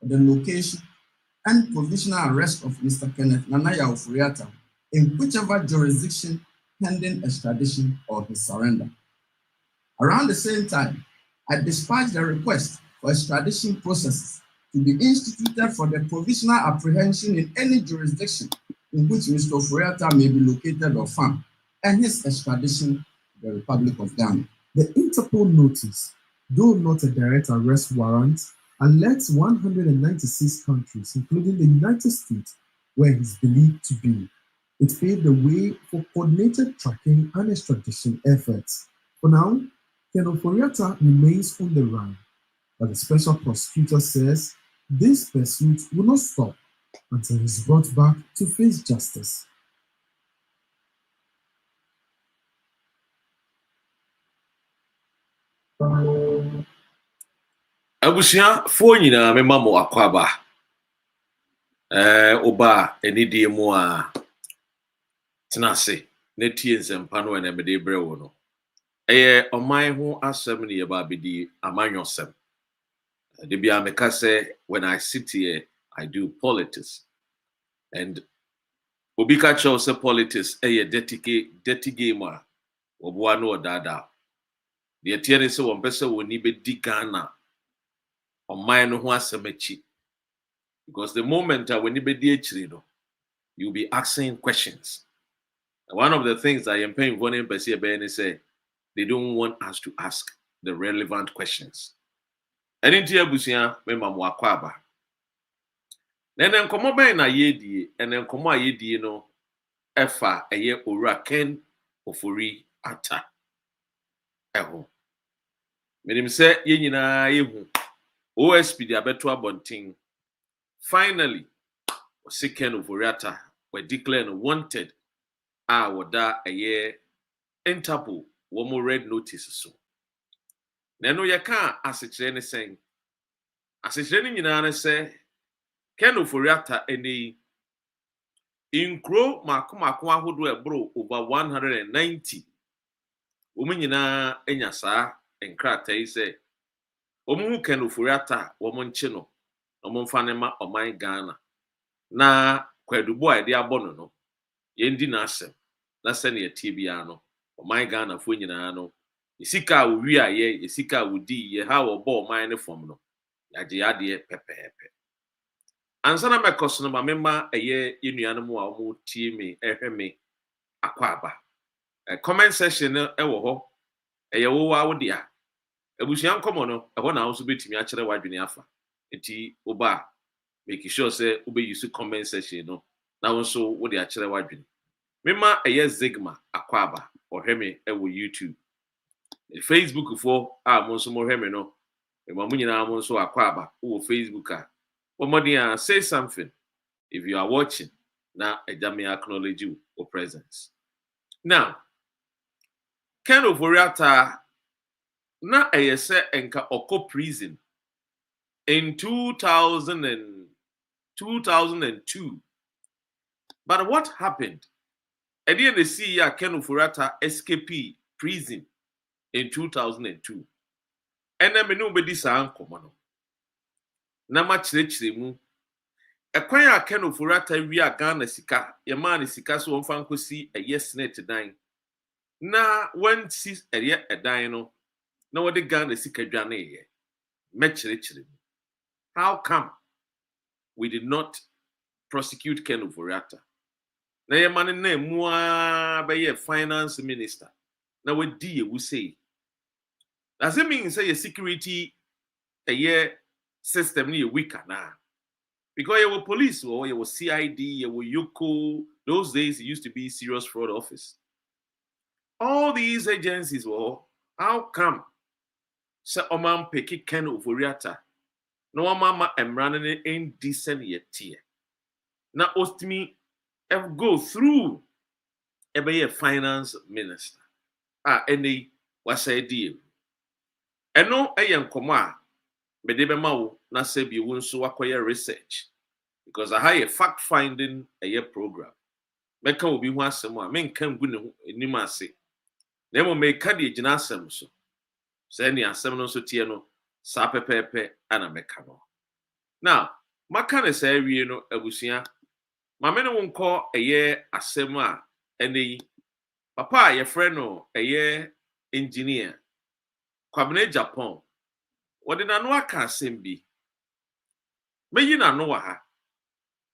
the location and provisional arrest of Mr. Kenneth Nanaya Ofori-Atta in whichever jurisdiction pending extradition or his surrender. Around the same time, I dispatched a request for extradition processes to be instituted for the provisional apprehension in any jurisdiction in which Mr. Ofori-Atta may be located or found, and his extradition to the Republic of Ghana. The Interpol notice, though not a direct arrest warrant, alerts 196 countries, including the United States, where he is believed to be. It paved the way for coordinated tracking and extradition efforts. For now, Ken Ofori-Atta remains on the run, but the special prosecutor says this pursuit will not stop until he's brought back to face justice. Abusia fo nyina mema mo akwaba oba enidie mu a tenase na tie nsempa no na mede bre wo no oman ho asem ne yeba bedi amanyosem de bia meka say when I sit here I do politics and obi ka cho say politics dirty game a obo anu odada de tie ne se won pese woni be di Ghana oman no ho asem achi because the moment when you be the you'll be asking questions. And one of the things I am paying for them say they don't want us to ask the relevant questions. And in tia busia memma mo akwaba. Then komo ben na yedie and then komo ayedie no efa eye owura Ken Ofori-Atta. Eho. Menim say ye nyina yehu. OSP di abeto abontin. Finally, Ken Ofori-Atta were declared wanted. Wada a year Interpol, one more red notice so. Nano ya can't as it's anything. As it's any say, Ken Ofori-Atta any in Crow Makuma who do a bro over 190. Woman yina enyasa and crater say, Omu Ken Ofori-Atta, woman chino. Omonfanema o my Ghana na kwadubo a de abono no yendi na asem na se ne tibia no o my Ghana fo nyina no isika owi aye isika wudi ye ha wo bo my ne fom no yaje ade pepepe ansa na mekoso no mamema eye yenuano mu a omo tie me ehwe me akwaba comment section ewo ho eye wo wa wo dia abusuan komo no eho na so betimi a kire wadwene afa eti oba make sure say obe use comment section no na wonso wo de a kire wadwene mema eye Zigma akwaba ohweme ewo YouTube Facebook for monso mo hweme no ema munyina monso akwaba wo Facebook a omodia say something if you are watching na ejame acknowledge you or presence. Now Ken Ofori-Atta na eye se enka oko prison in 2002. But what happened? I didn't see Ken Ofori-Atta escape prison in 2002. And then me no be this ankomo. Na ma chire mu. Ekwan ya Ken Ofori-Atta wi a Ghana sika, ye man sika so wonfa nkosi SNIT dan. Na when sis eye edan no, na wo de Ghana sika dwane ye. Me chire mu. How come we did not prosecute Ken Ofori-Atta? Na ye man na mu a be ye finance minister. Na we di we say. Does it mean say your security a year system ni weaker now? Because you were police or you were CID, you were Yoko. Those days it used to be serious fraud office. All these agencies were how come? Say Oman peki Ken Ofori-Atta. No mama am running indecent yet here. Now ostimi go through a finance minister. Any was a deal. And no ayan koma bedebe mawo na se bi wonso akoye research because I have a fact finding a program. Meka obi hu asem a menka ngu ne enim ase. Na mo meka de gina asem so. Se ni asem no so tie no sa pepepe ana meka no. Now, Makane say wie no abusua. Mame no wonko eye asem a ene yi. Papa ye friend no eye engineer. Kwabena Agyapong. Wode na no aka asem bi. Meyi na no wa ha.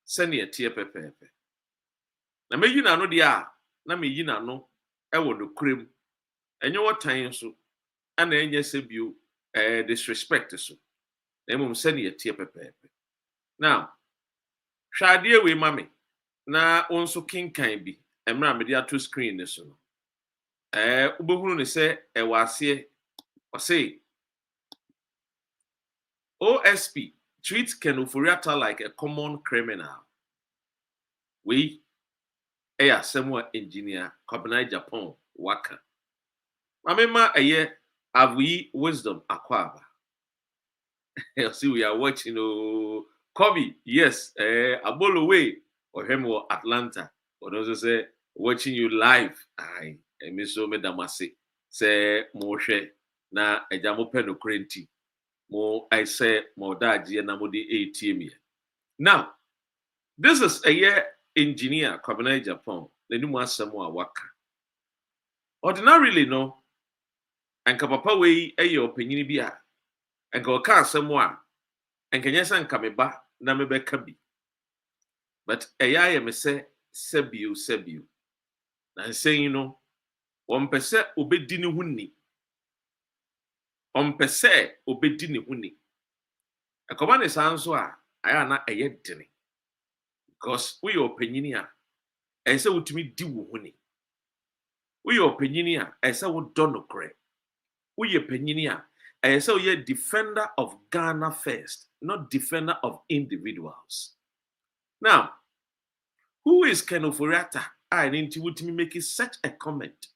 Sene etie pepepe. Na meyi na no dia na meyi na no ewo no krem. Enye wotan so ana enye sebio disrespect so. Na emom sene etie pepepe. Now, hwade we mame na onso kinkan bi. Emra me dia to screen ne so no. Ubehunu ne se wase o say OSP treats Ken Ofori-Atta like a common criminal. We someone engineer Kwabena Agyapong waka. Mamema avuyi wisdom akwaba. See we are watching Kobe, yes, Abolo way or him or Atlanta. Or also say watching you live. I miso me damase. Say Moshe na ejamo peno krenti. Mo I say mo daji na mo di ATM. Now, this is a year engineer Kwabena Agyapong. The new one somewhere waka. Ordinarily no. Anka papa we your opinion bi a. Anka oka somewhere. Anka nyesa anka meba na mebeka bi. But ya me say sebio. Na say you know. Ompese obedi ne huni. Ompese obedi ne huni. Akoba ne sanso a aya na dini. Because we your opinion a ense wotumi di wo huni. We your opinion a ense wo do no kre. We your opinion a ense wo ye defender of Ghana first, not defender of individuals. Now, who is Ken Ofori-Atta? I need to make such a comment.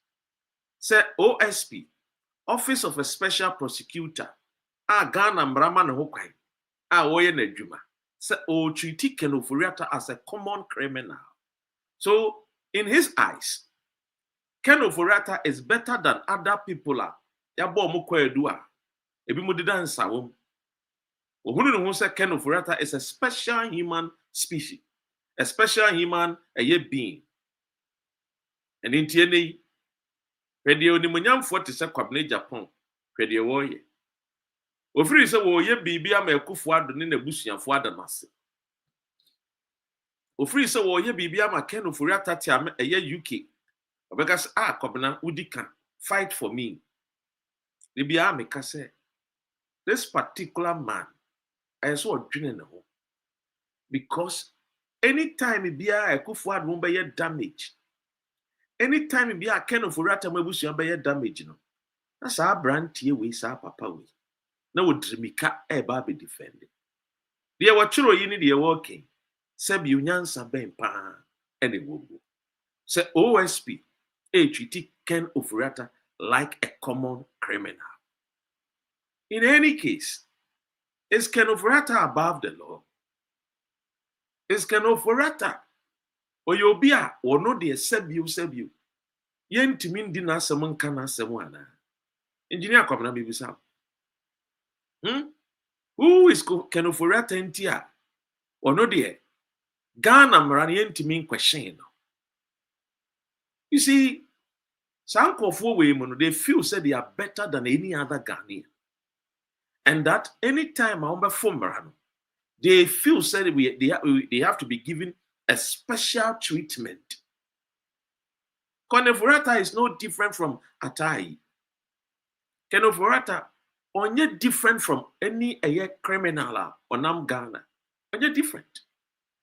Say OSP, Office of a Special Prosecutor. Ghana mbrama na hokwai. Woye na adwuma. Say o treat Ken Ofori-Atta as a common criminal. So, in his eyes, Ken Ofori-Atta is better than other people. Yabo mo kwedu a. Ebi mo dida nsawom. Ohunu no say Ken Ofori-Atta is a special human species. A special human being. And in TNA, Pedio ni munyamfo te se Kwabena Agyapong. Pedio woye. Ofiri se woye bibia ma ekufo ado ne nabusuafo adanase. Ofiri se woye bibia ma Ken Ofori-Atta te am UK. Obeka se Kwabena udika fight for me. Bibia me ka se this particular man I saw odwene ne ho. Because anytime bia ekufo ado be ye damage. Anytime bia Ken Ofori-Atta mabusua be ye damage no. Na sa brantie we sa papa we. Na wodrimika eba be defend. De wachiro yi ni de working. Sebi unyansa ben pa ene wogu. Se OSP treat Ken Ofori-Atta like a common criminal. In any case, is Ken Ofori-Atta above the law? Is Ken Ofori-Atta oyobia or no de sebi yentimi ndi na asem nka na asem ana. Engineer Kwabena bibisa. Who is Ken Ofori-Atta ntia? Or no de Ghana mran yentimi question. You see, some kofo we mono they feel say they are better than any other Ghanaian. And that anytime I remember they feel say they have to be given a special treatment. Ken Ofori-Atta is no different from Atai. Ken Ofori-Atta only different from any criminal on Ghana. Only different.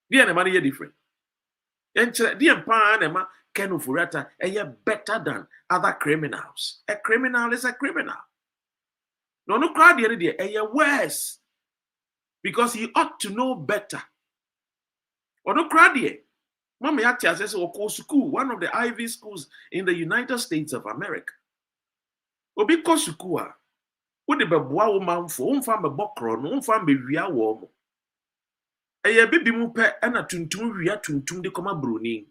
They are money different. And the empire Ken Ofori-Atta better than other criminals. A criminal is a criminal. No crowd the other day worse. Because he ought to know better. Or no crowd here. Mama Yati says school, one of the Ivy schools in the United States of America. Obi Kosukua. What the beboa woman for umfam be bokro no umfam be wia wo mo. Bibi mu pe na tuntum wia tuntum de koma broni.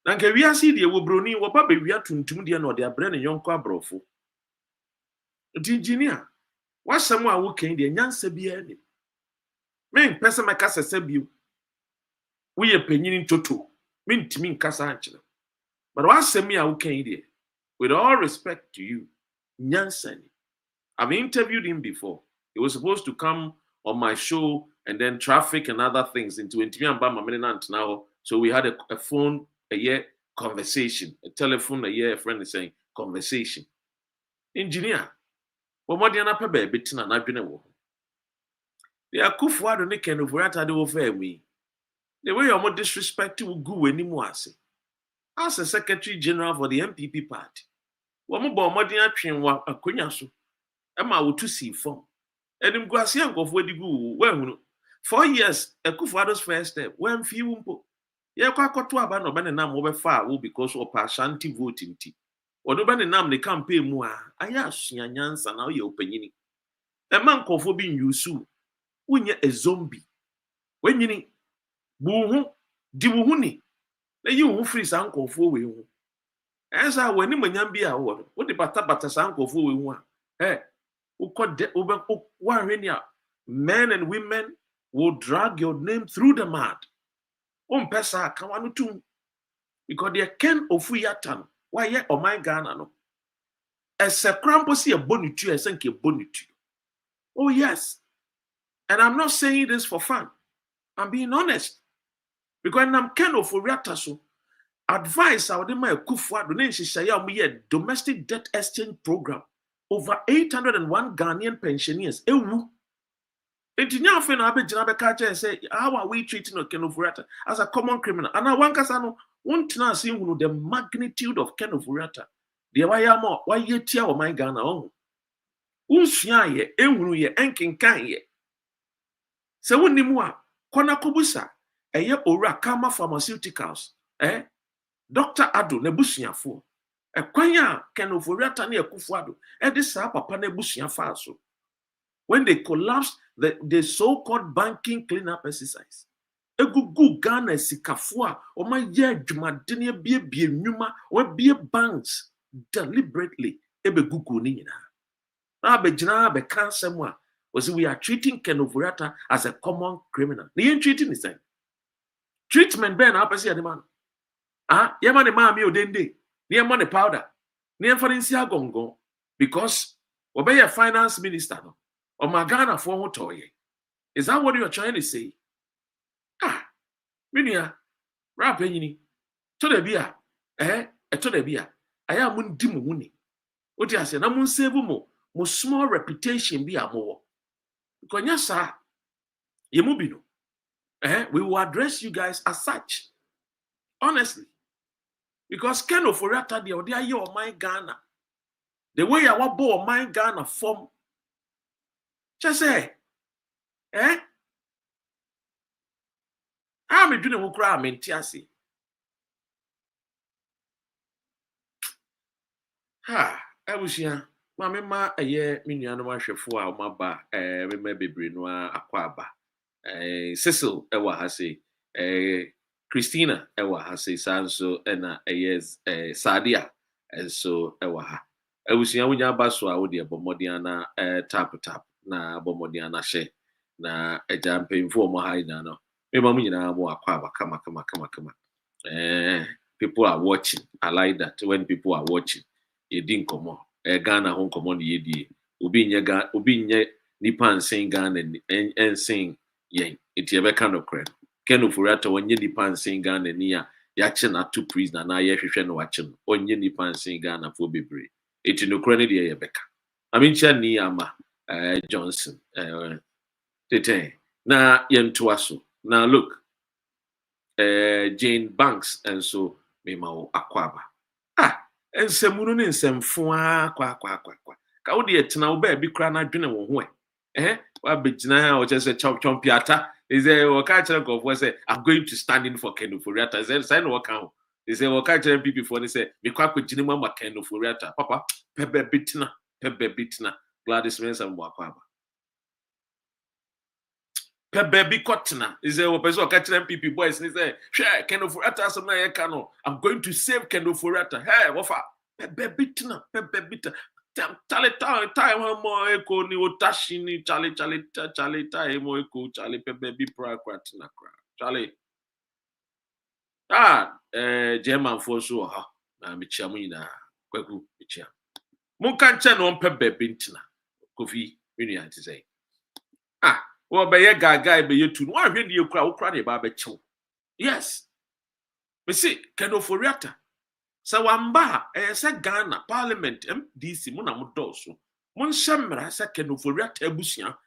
Na nke wia si de wo broni wo ba be wia tuntum de na de abre ne yonko abrofo. Engineer, wasam a wo kan de nyansa bia ni. Men person my kasa sebiu. We a penyin toto. Min timin kasa anchina. But what say me I can there? With all respect to you, Nyansani. I've interviewed him before. He was supposed to come on my show and then traffic and other things into now. So we had a phone a year conversation, a telephone a year, a friend is saying conversation. Engineer, what more than a pebe bitin and I've been a woman. They are kufu to Nick and Ofori-Atta de over me. The way you're more disrespectful go anymore. As a Secretary General for the MPP party. One more bomb train wa a kunyasu. Emma would to see form. And in Guasian of where the goo, well, 4 years, a Kufuado's first step, when few umpo. Ya kwa to about no banana over far will because of Pashanti voting tea. Or no banana they can't pay more. I ask Yans and now you're opening. A man called for being you sue. When you're a zombie. When you need boo, dibuhuni. Then you won't freeze uncle for you. As I when him and be a word, what the batabatas uncle for we want. Eh? Men and women will drag your name through the mud. Pesa kawanutum because they can Ofori-Atta. Why ye oh my Ghana no? As a crampo see a bonitu, I think a bonitu. Oh yes, and I'm not saying this for fun. I'm being honest because I'm Ken Ofori-Atta so advice I would my kufu donation share me a domestic debt exchange program. Over 801 Ghanaian pensioners. Ewu. Engineer Fena Abedjana Bekacha and say, how are we treating Ken Ofori-Atta as a common criminal? And I want to won't now see the magnitude of Ken Ofori-Atta. The why ye tia o my Ghana on. Unsia ye, enwunu ye, enkinkan ye. Se woni mu a, kona kobusa, eye ora Kama Pharmaceuticals, Dr. Ado nebusuafo. Ekwanya Ken Ofori-Atta ne Akufo-Addo this papa ne busuafa so when they collapsed the so-called banking cleanup exercise egugu Ghana sikafo a o ma ye adwumadene bie nnwuma o bie banks deliberately ebegugu ni nyina na abegyina be kansem a was we are treating Ken Ofori-Atta as a common criminal na yen treating the same treatment ben apese ya de man ye man ma mi odende near money powder, near Farinsia Gongo, because obey a finance minister or Magana for toy. Is that what you're trying to say? Minia, rapini, to the beer, to the beer. I am undimuni. What I said, I'm unsavable, more small reputation be a more. Because yes, sir, you mubino. We will address you guys as such. Honestly. Because Ken Ofori-Atta the idea you my Ghana. The way I want bo my Ghana form. Just say, I'm doing a crime in Tiasi. I was here. Mamma, a year, minion, my chef for my bar, maybe Brinoa, Aquaba. Cecil, Ewa Hase, Christina, Ewa Hase, Sanso, and yes, Sadia, and so Ewa. I was young when Basso, I would be a Bomodiana tap, na Bomodiana she, na a jumping for Mohai. Maybe more Aquaba, come. People are watching. I like that when people are watching. You didn't come on. Ghana home come on the AD. Ubi Nipan sing Ghana and sing yen. It's a kind of credit. Ken Ofori-Atta when you Nipan sing Ghana near Yachen at two prisoner na Yashan watching on ye Nipan sing Ghana for Bibri. It's no credit here, Becca. I mean, Chani Ama Johnson. Na yen tuaso. Now look. Jane Banks and so Mimao Aquaba. And Semunu and some foa qua. Kaudi et now baby crana dinner won't. What Bijna or just a chompiata is a catcher of was I'm going to stand in for Ken Ofori-Atta. Then sign what count. They say, well, catcher people before they say, be quack with Jinima Ken Ofori-Atta. Papa, Pebe Bitna, Gladys Manson Wakwaba. Baby Cotton is a person catching people boys. They say, share Ken Ofori-Atta some cano. I'm going to save Ken Ofori-Atta. Hey, Wafa, Pepe Bitna. Charlie time mo eko ni otashi ni Charlie time mo eko Charlie baby prakratina kra. Charlie. German for so ha. Na me chia mo nyina kwaku me chia. Mo kan che no mpe baby ntina. Kofi me nua ti say. Wo be ye gaga be ye tu. Wo ahwe ni ekura wo kura ne ba be chew. Yes. Me see Ofori-Atta. So wamba say Ghana Parliament MDC mo na mo doso. Mo nhyemra say Ofori-Atta abusua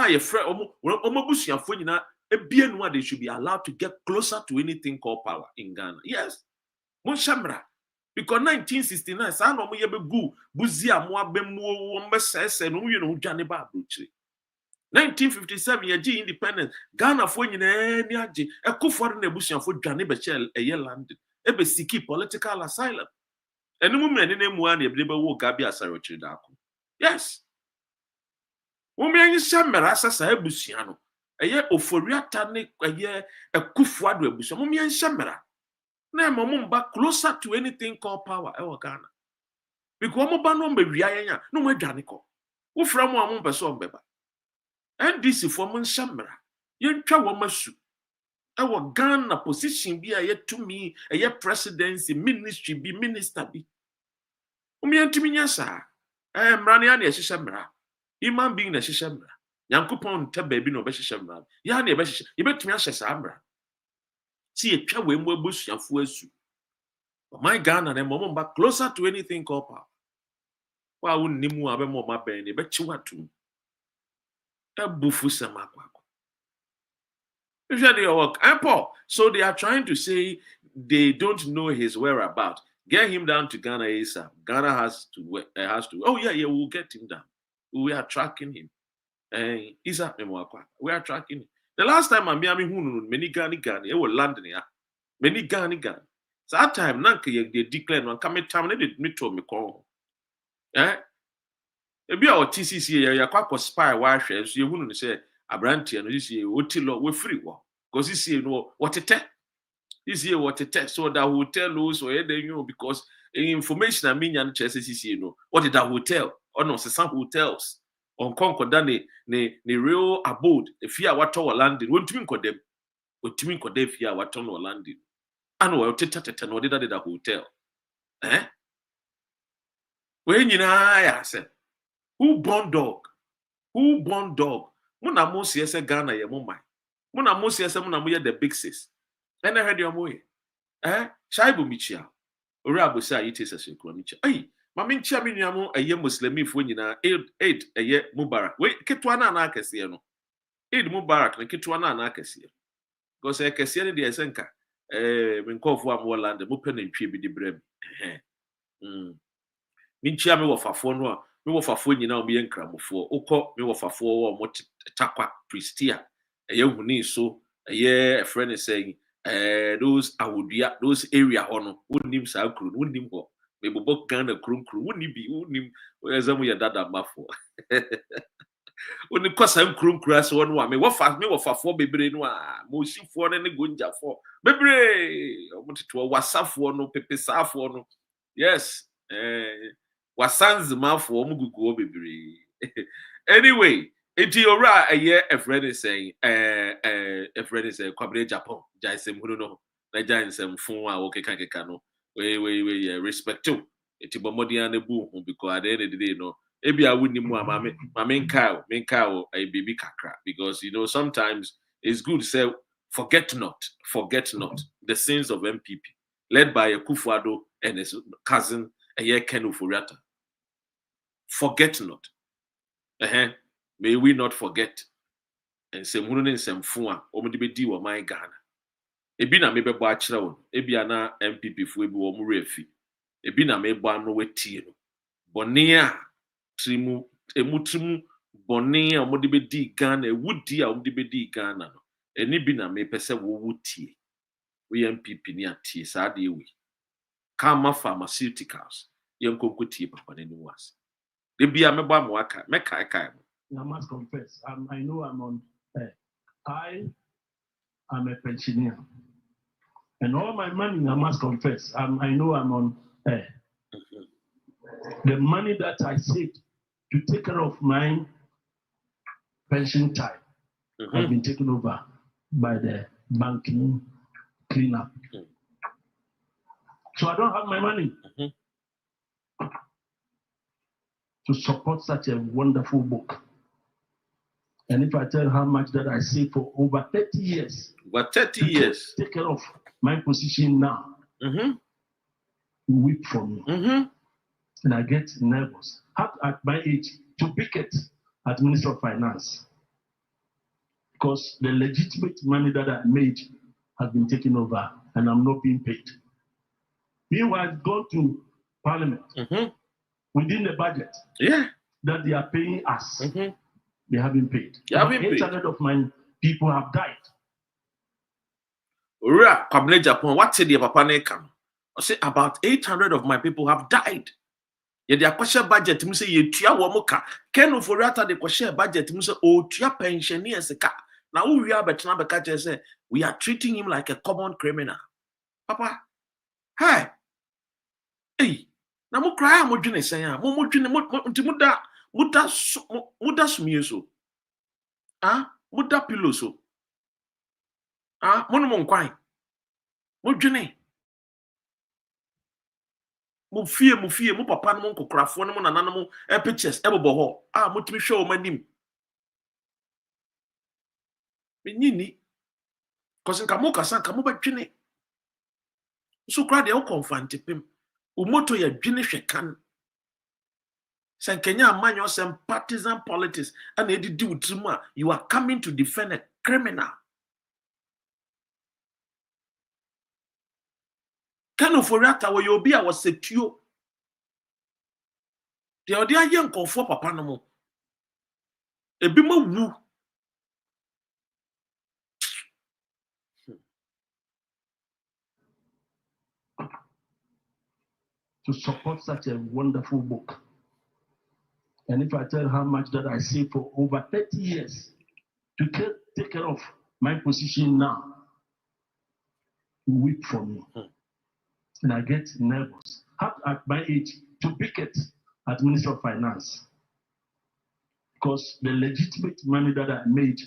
ye frɛ omo busuafo nyina ebie no they should be allowed to get closer to anything called power in Ghana. Yes. Mo nhyemra because 1969 sa no mo ye begu buzia mo abemu wo mbesese no wie no dwane ba abrochire. 1957 ye independence Ghana fo nyina ni age ekofo na busuafo dwane be chel eye land ebe siki political asylum. Enu mu mene na mu an ye be wo gabi asarochire da ko. Yes. Women shamera asasa ebusua no. Eye Ofori-Atta ne eye ekufo ado ebusua. Women shamera. Na mo mba closer to anything called power e wo Ghana. Because mo ba no mba wiaye nya, no mo adwane ko. Wo fra mo amon pese ombeba. NDC for mo shamera. Ye ntwa wo masu. E wo Ghana position bi a ye to me, eye presidency, ministry bi, minister bi. Women ntimi nya sa. Mrane ya na shamera. Human being na shishemra. Yankopon te baby no be shishemra. Ya na be shishe. Ye betumi ahye sa amra. Si etwa we mo abusuafo asu. My Ghana na mo mba closer to anything called power. Wa wonnimu abe mo ma ben ne be chiwatu. E bufu sama kwako. Usually your work. So they are trying to say they don't know his whereabouts. Get him down to Ghana ASAP. Ghana has to. Oh yeah, we'll get him down. We are tracking him. We are tracking him. The last time I'm hunu many Ghana, it was London, yeah. Many Ghana. So that time, Nanka they declared one come time they did me to me call. Ebi our TCC ya kwa spy wa hwe so ye hunu say abrantie no this year otilo we free wo because this year no what it so that hotel lose or because information I mean and CCC no what did that hotel or no some hotels on Concord ne real abode if you are what to London won't mean condemn what mean condemn if you are what to London and what tete no did that hotel when you know I said who born dog muna mo siese Ghana ye mo mai muna mo siese muna mo ye the big sis and I heard your moye Shaibu Michia ori abosa yite sese kro michia mama nchia me nuamo eye muslimifo nyina Eid eye Mubarak we ketwa na akese no Eid Mubarak na ketwa na akese because akese ne de esenka me nkofo am Holland mo pe na ntwe bi de brem minchia me wofafo no a me wofafo nyina obi enkramofo ukọ me wofafo wo mo takwa Pristia eye huni so eye a friend is saying those awudua those area hono wonnim sa kru wonnim ho me bobo Ghana kru wonni bi wonnim ezamu ya dada mafo wonni kwasa kru ase wono a me wofafo bebre no a mo shifo no ne gonjafo bebre omoteto wasafo no pepesafo no yes wasanzi mafo omugugu bebre anyway eti ora a friend is saying Kwabena Agyapong jaisem hunu no na jaisem fun a okeka no we respect to eti bomodi an ebu hu because at the end of the day no ebi a wuni mu amame menkao a baby kakra because you know sometimes it's good to say forget not the sins of MPP led by Akufo-Addo and his cousin Ofori-Atta. Forget not. May we not forget. And say munu ne semfo a omde be di wo man Ghana. Ebi na me be bo akira won. Ebi ana MPP fo ebi wo mu refi. Ebi na me bo ano wetie no. Bone a trimu bone a omde be di Ghana, ewudi a omde be di Ghana no. Eni bi na me pese wo wutie. We MPP ni atie sa de we. Kama pharmaceuticals. Yenkonkotie papa ne ni was. Ebi a me bo amwaka, me kai. I must confess, I know I'm on air. I am a pensioner. And all my money, I must confess, I know I'm on air. The money that I saved to take care of my pension time has been taken over by the banking cleanup. So I don't have my money to support such a wonderful book. And if I tell you how much that I saved for over 30 years, take care of my position now, you weep for me. And I get nervous. At my age, to picket as Minister of Finance, because the legitimate money that I made has been taken over and I'm not being paid. Meanwhile, I've gone to Parliament within the budget that they are paying us. They haven't paid. 800 of my people have died. Kwabena Agyapong, what said the papa nekam? I say about 800 of my people have died. Yet their question budget to say you tia womoka. Ken Ofori-Atta the question budget to say oh tia pensioners ka. Now we are better because say we are treating him like a common criminal. Papa, hey, now mo cry mo dwene say ya mo dwene mo muda sumieso. Muda piloso. Mo no mo nkwan. Mo dwene. Mo fie mo papa no mo nkokrafo no mo nana no mo pictures ebobo ho. Mo timi hwe o manim. Menyini. Cause nka mo kasa nka mo badwene. So kra de o confront pim. O moto ya dwene hwe kan. San Kenya amanyo some partisan politics and you are coming to defend a criminal. Ken Ofori-Atta where you be I was secure. The idea young comfort papa no mo. E bi mo wu. To support such a wonderful book. And if I tell you how much that I saved for over 30 years to take care of my position now, you weep for me. And I get nervous. At my age, to picket as Minister of Finance, because the legitimate money that I made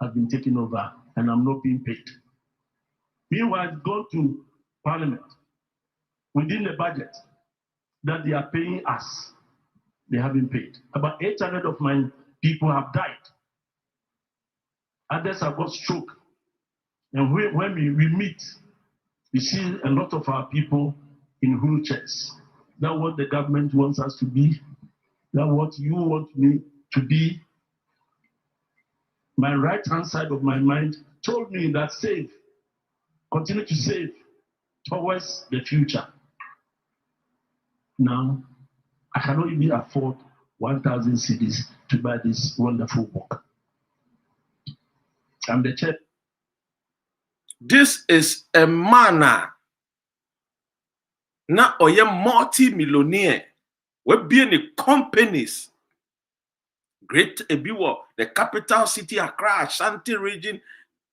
has been taken over and I'm not being paid. Meanwhile, I've gone to Parliament within the budget that they are paying us. They haven't paid. About 800 of my people have died. Others have got stroke. And when we meet, we see a lot of our people in wheelchairs. That's what the government wants us to be. That's what you want me to be. My right-hand side of my mind told me that save, continue to save towards the future. Now, I cannot even afford 1,000 cedis to buy this wonderful book. I'm the chair. This is a man na oye multi-millionaire. We be in the companies. Great Ebiwo, the capital city Accra, Ashanti region,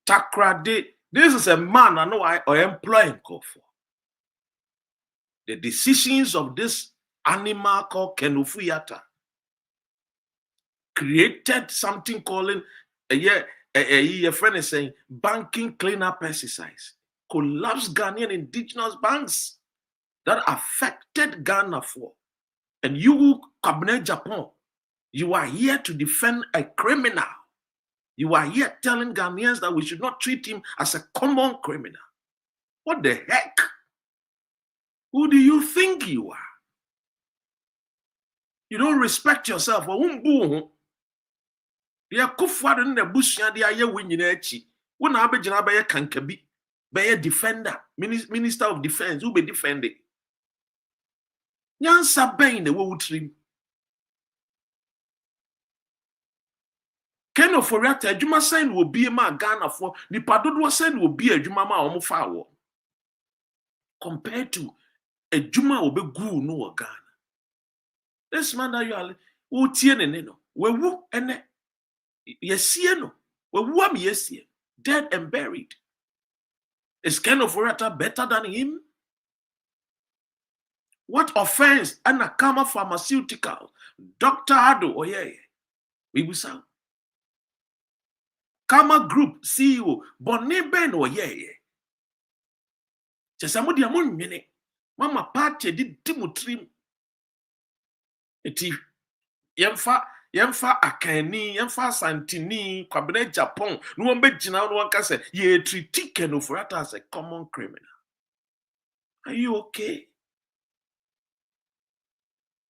Takrade. This is a man I know I employ for. The decisions of this animal called Ofori-Atta created something calling a friend is saying banking cleanup exercise, collapsed Ghanaian indigenous banks that affected Ghana for. And you, Kwabena Agyapong, you are here to defend a criminal. You are here telling Ghanaians that we should not treat him as a common criminal. What the heck? Who do you think you are? You don't respect yourself. They are kufuado in the bush and they are here winning echi. When I be jana kankabi, be a defender, minister of defense, who be defending. Yan sabain the wo trim. Ken Ofori-Atta adwuma sign will be a man Ghana for the padodo sign will be a adwuma ma omo fa wo. Compared to a juma will be good no Ghana. This man that you are utie no we wu ene yesie no we wu am yesie dead and buried. Is Ken Ofori-Atta better than him? What offense? Anakama Pharmaceutical, Dr. Ado Oyeye. We will say. Kama Group CEO, Bonne Ben Oyeye. Chesamu di amon mene. Mama party di dimutrim. Eti yemfa akani, yemfa santini, Kwabena Agyapong. No one be jina no one can say ye treat Ofori-Atta as a common criminal. Are you okay?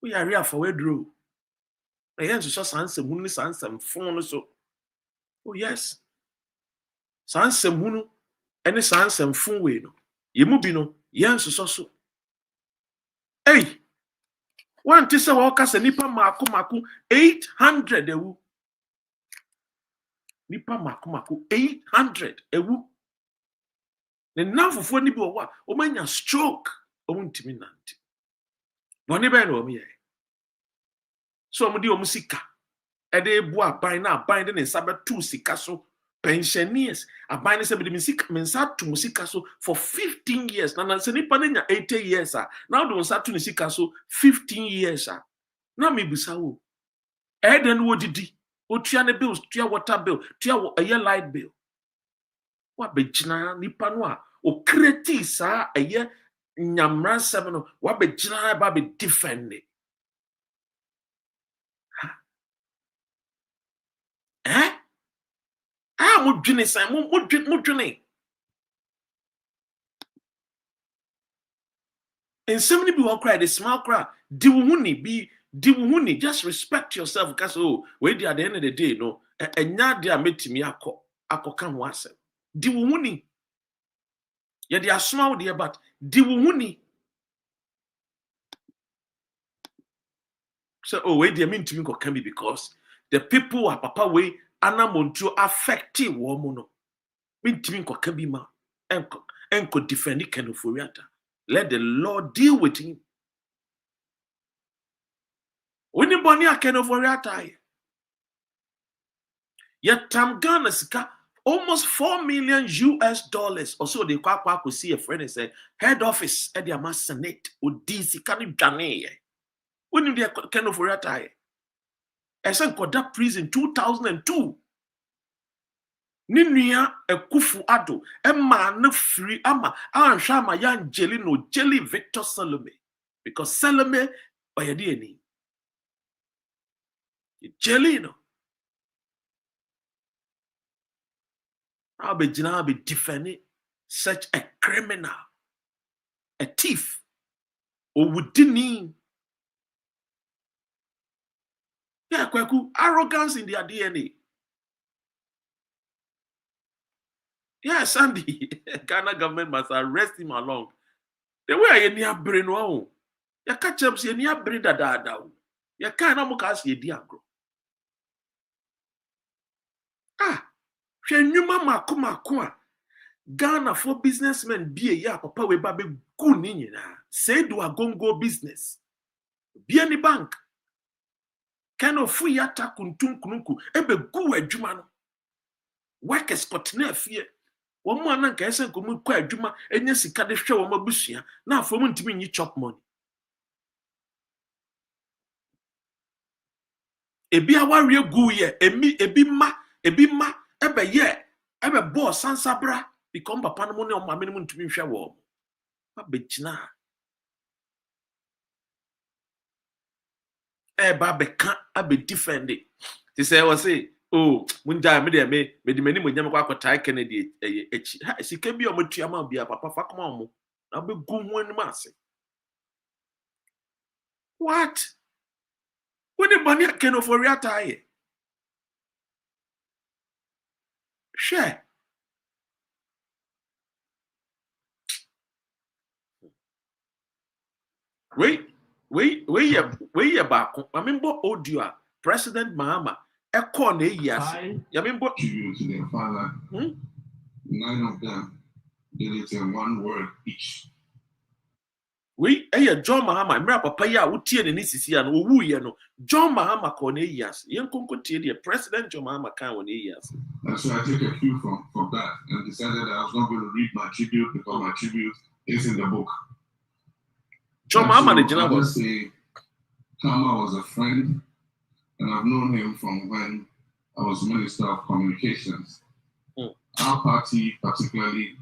We are here for we draw. I am so sansem hunu sansem phone so. Oh yes. Sansem hunu ene sansem phone we no. Yemu bi no yen so. Hey. One tisa waka se nipa maku 800 ewu. Nipa maku 800 ewu. Ne nanfofo ni bi wo wa o manya stroke o ntimi nante. Boni be no o me ye. So mo di o musika e de bu aban na aban de ne nsa two sika so pensioners aban ne se be de musika mensa to musika so for 15 years na se nipa na nya 80 years now do nsa to musika so 15 years na me bisa wo e de no didi o tua ne bills tua water bill tua a light bill wa be gina nipa no a o create sa eye nyamra seven no wa be gina ba be defend it. Mudwene san mudwene and somebody be cry the small cry diwuni just respect yourself because oh we dey at the end of the day no enya dey ametimi akoka ho asem diwuni ye dey asoma dey but diwuni so oh we dey ametimi ko can be because the people are papa we anamontu affected woman no mintimi nkoka bi ma enko defend Ofori-Atta. Let the Lord deal with him. Anybody can Ofori-Atta. Yet Tam Ghana sika almost $4 million US. Also they could see a friend and say head office at the SNIT or DC can dwane. When you can Ofori-Atta. I said got that prison 2002. Ninia Ekufu Ado, Emma no free ama Shama yan jelly no jelly Victor Salome. Because Salome by a DNA. Jelly no. I'll be defending such a criminal, a thief, or would didn't. Yeah, kwaku arrogance in their DNA. Yeah, Sandy, Ghana government must arrest him along. The way I near brain wow. You catch up, see near brain da. You can't almost see a diagro. She knew mama kuma. Ghana for businessmen be a ya papa we baby good in say do a go business. Be any bank. Kind of free attack kununku ebe gu adwuma no. Workers continue fear. One more nan ka esen ko mu kwa adwuma enya sika de hwe wo mabusua na afo mu ntimi nyi chop money. Ebi aware gu ye ebi ma ebe ye ebe boss sansabra become papa no ne o ma me mu ntimi hwe wo. Ba begina. Ba beka abe defend it. They say was say oh, munja me de me di mani mo nyam kwa kwata Kennedy echi. Ha sika bi o motua ma bia papa fa koma mo. Na be gu ho anim ase. What? When the money can Ofori-Atta ye? Share. Wait ye back. I mean audio President Mahama Eko ne yes. Ya mean tribute to their father. 9 of them did it in 1 word each. We John Mahama, remember papa ya utie ne nisisi ya no wu ye no. John Mahama ko ne yes. Yen konko tie the President John Mahama kan won yes. And so I took a few from that and decided that I was not going to read my tribute because my tribute is in the book. I'll just say Kama was a friend, and I've known him from when I was Minister of Communications. Our party, particularly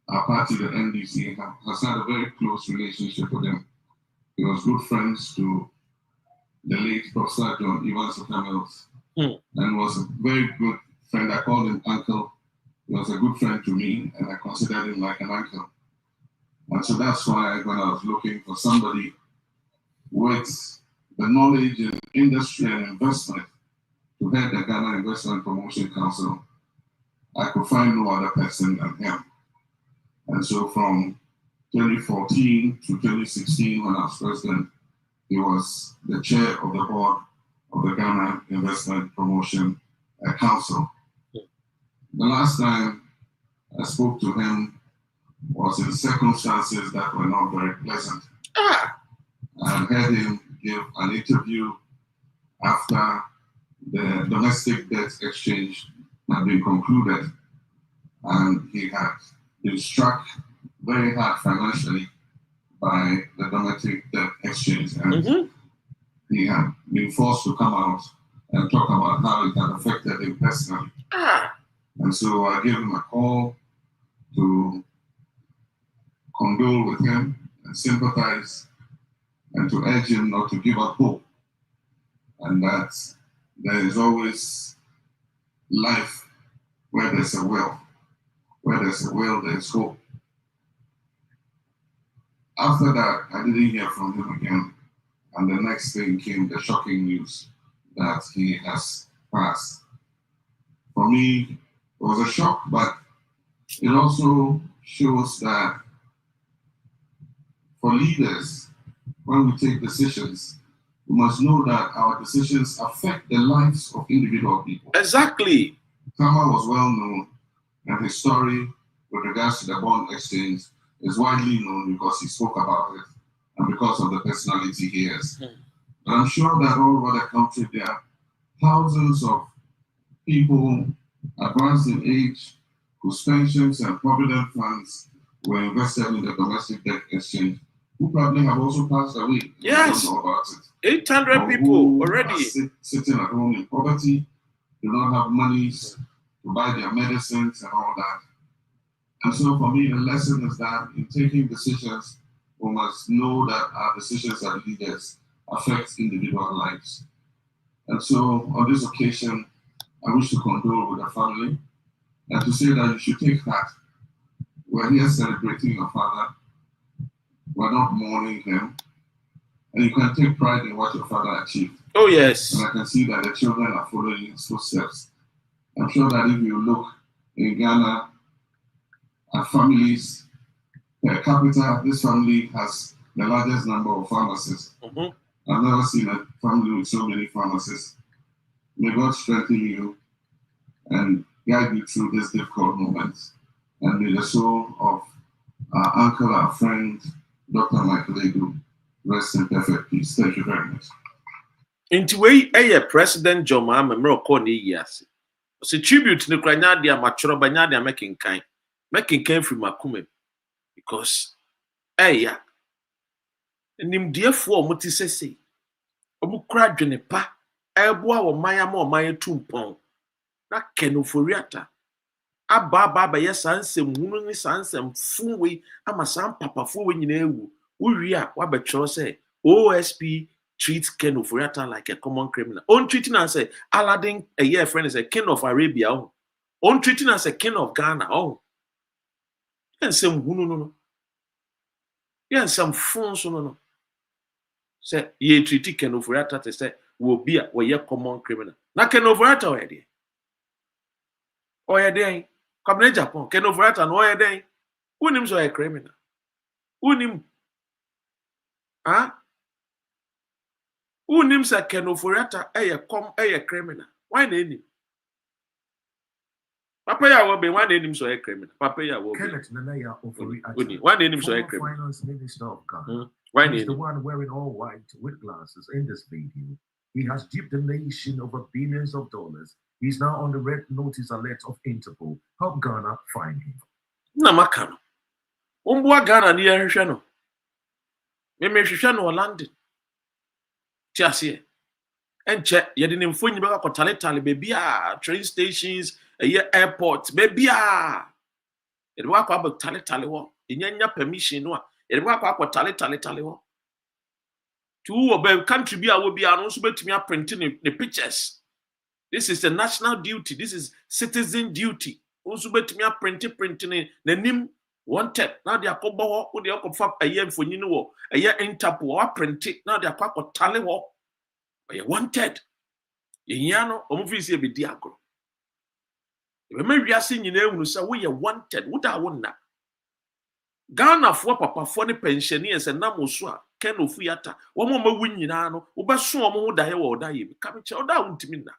our party, the NDC, has had a very close relationship with him. He was good friends to the late Professor John Evans Mills, and was a very good friend. I called him uncle. He was a good friend to me, and I considered him like an uncle. And so that's why when I was looking for somebody with the knowledge in industry and investment to head the Ghana Investment Promotion Council, I could find no other person than him. And so from 2014 to 2016, when I was president, he was the chair of the board of the Ghana Investment Promotion Council. The last time I spoke to him was in circumstances that were not very pleasant. I heard him give an interview after the domestic debt exchange had been concluded, and he had been struck very hard financially by the domestic debt exchange, and he had been forced to come out and talk about how it had affected him personally. And so I gave him a call to condole with him and sympathize and to urge him not to give up hope, and that there is always life where there's a will. Where there's a will, there's hope. After that, I didn't hear from him again, and the next thing came the shocking news that he has passed. For me, it was a shock, but it also shows that for leaders, when we take decisions, we must know that our decisions affect the lives of individual people. Exactly. Kama was well known, and his story with regards to the bond exchange is widely known because he spoke about it and because of the personality he is. But I'm sure that all over the country there are thousands of people advanced in age whose pensions and provident funds were invested in the domestic debt exchange, who probably have also passed away. Yes. Don't know about it. 800 people already. Sitting at home in poverty, do not have money to buy their medicines and all that. And so for me, the lesson is that in taking decisions, we must know that our decisions as leaders affect individual lives. And so on this occasion, I wish to condole with the family and to say that you should take heart. We're here celebrating your father. We're not mourning him. And you can take pride in what your father achieved. Oh, yes. And I can see that the children are following his footsteps. I'm sure that if you look in Ghana at families per capita, this family has the largest number of pharmacists. I've never seen a family with so many pharmacists. May God strengthen you and guide you through this difficult moment. And may the soul of our uncle, our friend, Dr. Michael Edu, rest in perfect peace. Thank you very much. Into way President John Mahama Mroko ni yasi. So tribute ni kwa nyadi ya machoro ba nyadi ya making kind from makume, because nimdiefo omo ti sese omo kura dwene pa eboa wo maya ma o maya tumpon na Ken Ofori-Atta aba yesansem hunu ni sansem funwe ama san papafo we nyina ewu uwi a wabetro say OSP treats Ken Ofori-Atta like a common criminal. On treating as a Aladdin, a year friend is a king of Arabia. On treating as a king of Ghana. And some no. Yeah, some phones no. Say ye treat Ken Ofori-Atta to say will be a common criminal. Now Ken Ofori-Atta already. Oh yeah, day. Kwabena Agyapong Ken Ofori-Atta no yeah day. Who names a criminal? Who name? Who names a Ken Ofori-Atta a criminal? Why name? Papa ya will be one name so a criminal. Papa ya will be. Ofori-Atta, Why name so a criminal? Finance Minister of Ghana. Why He's name? the one wearing all white with glasses in this video. He has duped the nation over billions of dollars. He's now on the red notice alert of Interpol. Help Ghana find him. Na makano. Umbwa Ghana ni ehwehwe no. Me hwehwɛ no London. Ti ase. Enche ye de nemfo nyi beka kotale baby train stations, airport baby Ye de wakɔ abotale wo. Enya permission no a. Ye de wakɔ akotale wo. To who country bi a wo bi no so betumi aprinting the pictures. This is a national duty. This is citizen duty. Also betumi printing nanim wanted. Now they are kobo wo de akɔfa mfonyi no wo. Interpol wa printing. Now they are akotale wo. You wanted. Yenyano omufisi ebedi agro. Ebe me wiase nyina ehunu se wo ye wanted. Wo da wonna. Ghana fo papa fo ne pensioners e nam oso a Ken Ofori-Atta. Wo mo mawu nyina no wo beso wo ho da ye wo da ye. Ka me che wo da wontimi na.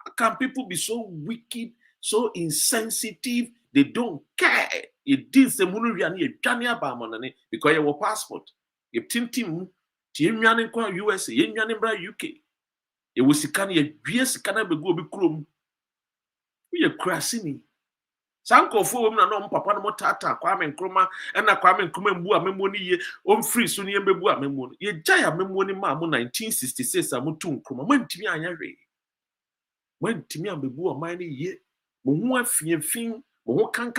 How can people be so wicked, so insensitive? They don't care. You did se munu wi ani edwane aba monane because you have passport. You tintim ti enwane kwa USA, you enwane bra UK. You will sika na yedwie sika na begu obi krom. We krasini. Sankofo wo na no papa no tata Kwame Nkrumah na Kwame Nkrumah mbu amemo ni ye on free so ni embebu amemo no. Ye jaya amemo ni ma mo 1966 amutu Nkrumah. Mantimi anya hwe. Mantimi ambebu aman ni ye. Mo ho afiefin, mo ho kan.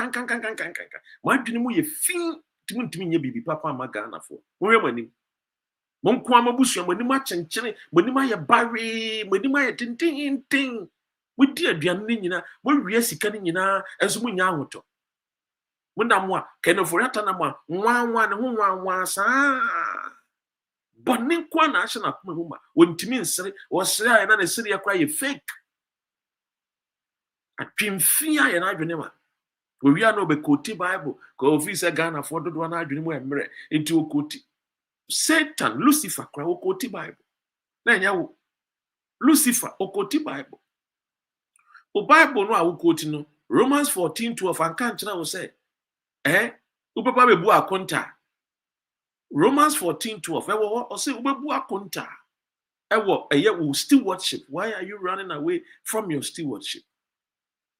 Mo adwene mo ye fin ntimi nye bibi papa magana fo. Mo hwe mani. Mon kwa mabusu amanim achenchene manim aye bare manim aye tintin wodi aduan ni nyina mo wie sika ni nyina enso mo nya ahoto mo nam a Ken Ofori-Atta nam a nwanwa ne ho nwanwa saa bonni kwa na ahye na kuma mu ma wontimi nsere wo sere aye na ne sere ye kwa ye fake atwemfi aye na adwene ma wo wi ana obekoti Bible ko ofi se Ghana fo dodo na adwene mu emre enti okoti Satan, Lucifer, cry okoti Bible. Now, Lucifer, okoti Bible. O Bible no okoti no. Romans 14:12 and can't now say, Upapa bebu akonta. Romans 14:12. Or say ubebu akonta. Will stewardship. Why are you running away from your stewardship?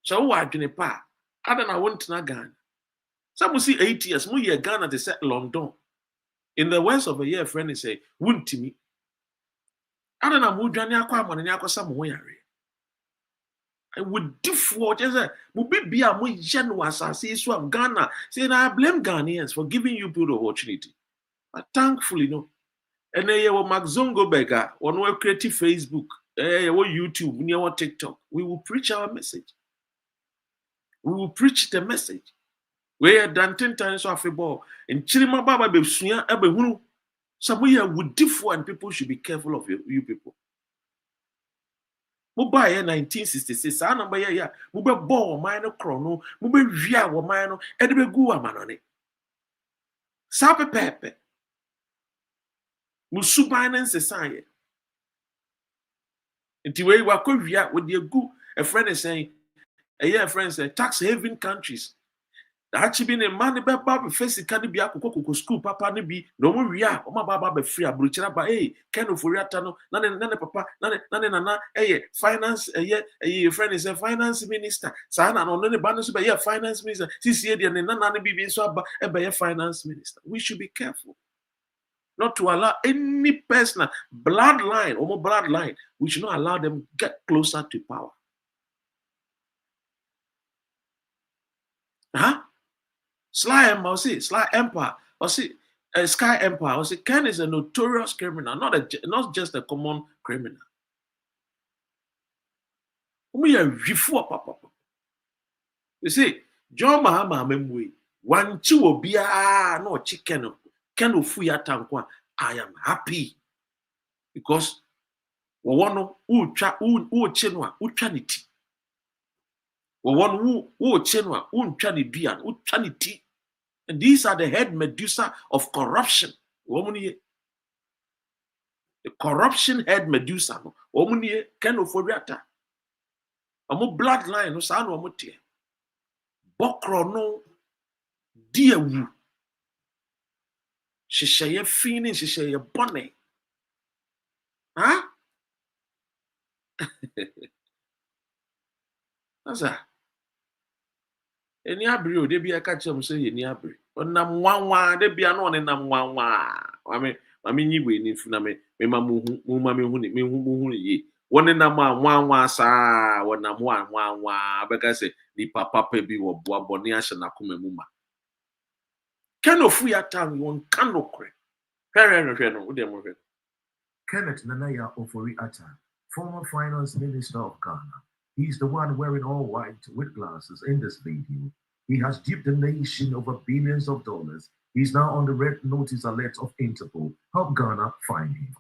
So what do you pa? I don't want to Ghana. Some will see 8 years. More year Ghana they say London. In the words of a year friend, they say, wouldn't me. I don't know who Jania Kwamon and Yako Samoyari. I would differ just a would be a more generous as he swam Ghana. Saying I blame Ghanaians for giving you good opportunity. But thankfully, no. And then you will Mark Zongo Beggar, on our creative Facebook, or YouTube, near our TikTok. We will preach our message. We will preach the message. We are done 10 times off a ball. And Chirima Baba Besuya Ebehunu. Somewhere would differ and people should be careful of you people. Mobile 1966, I number ya, Mube ball minor chrono, Mube via or minor, Edebe Gua manone. Sape pepe. Musubinance society. Until we were via with your goo, a friend is saying, a year friend said, tax haven countries. Actually, been a man about face can be a cocoa school, papa be no more ria, or my baba be free, bruchera by Ken Ofori-Atta, none papa, none, finance, a friend is a finance minister, Sana, no, none banners by a finance minister, CCA, and none be so by a finance minister. We should be careful not to allow any personal bloodline or more bloodline, we should not allow them get closer to power. Huh? Sly Empire, or see, Sky Empire, or see, Ken is a notorious criminal, not just a common criminal. We are before papa. You see, John Mahama Memwe, one chew be no chicken, Ken Ofori-Atta. I am happy because one who chenwa uchanity. One who chenwa uchanity. And these are the head Medusa of corruption. The corruption head Medusa. Ken Ofori-Atta. Amo bloodline no sa no amotie. Bokro no diewu. Shisheye fini, shisheye bone. Huh? That's that. Any abri o de bi aka chem say ye ni abri. Onam wanwa de bi ano ne nam wanwa. I mean, you win if na me ye. One in a man, one sa, one am one, because the papa baby or Boabonias and Akume Muma. Can of free at time one cannot crack. Kenneth Nanaya Ofori-Atta, former finance minister of Ghana. He's the one wearing all white with glasses in this video. He has duped the nation over billions of dollars. He's now on the red notice alert of Interpol. Help Ghana find him.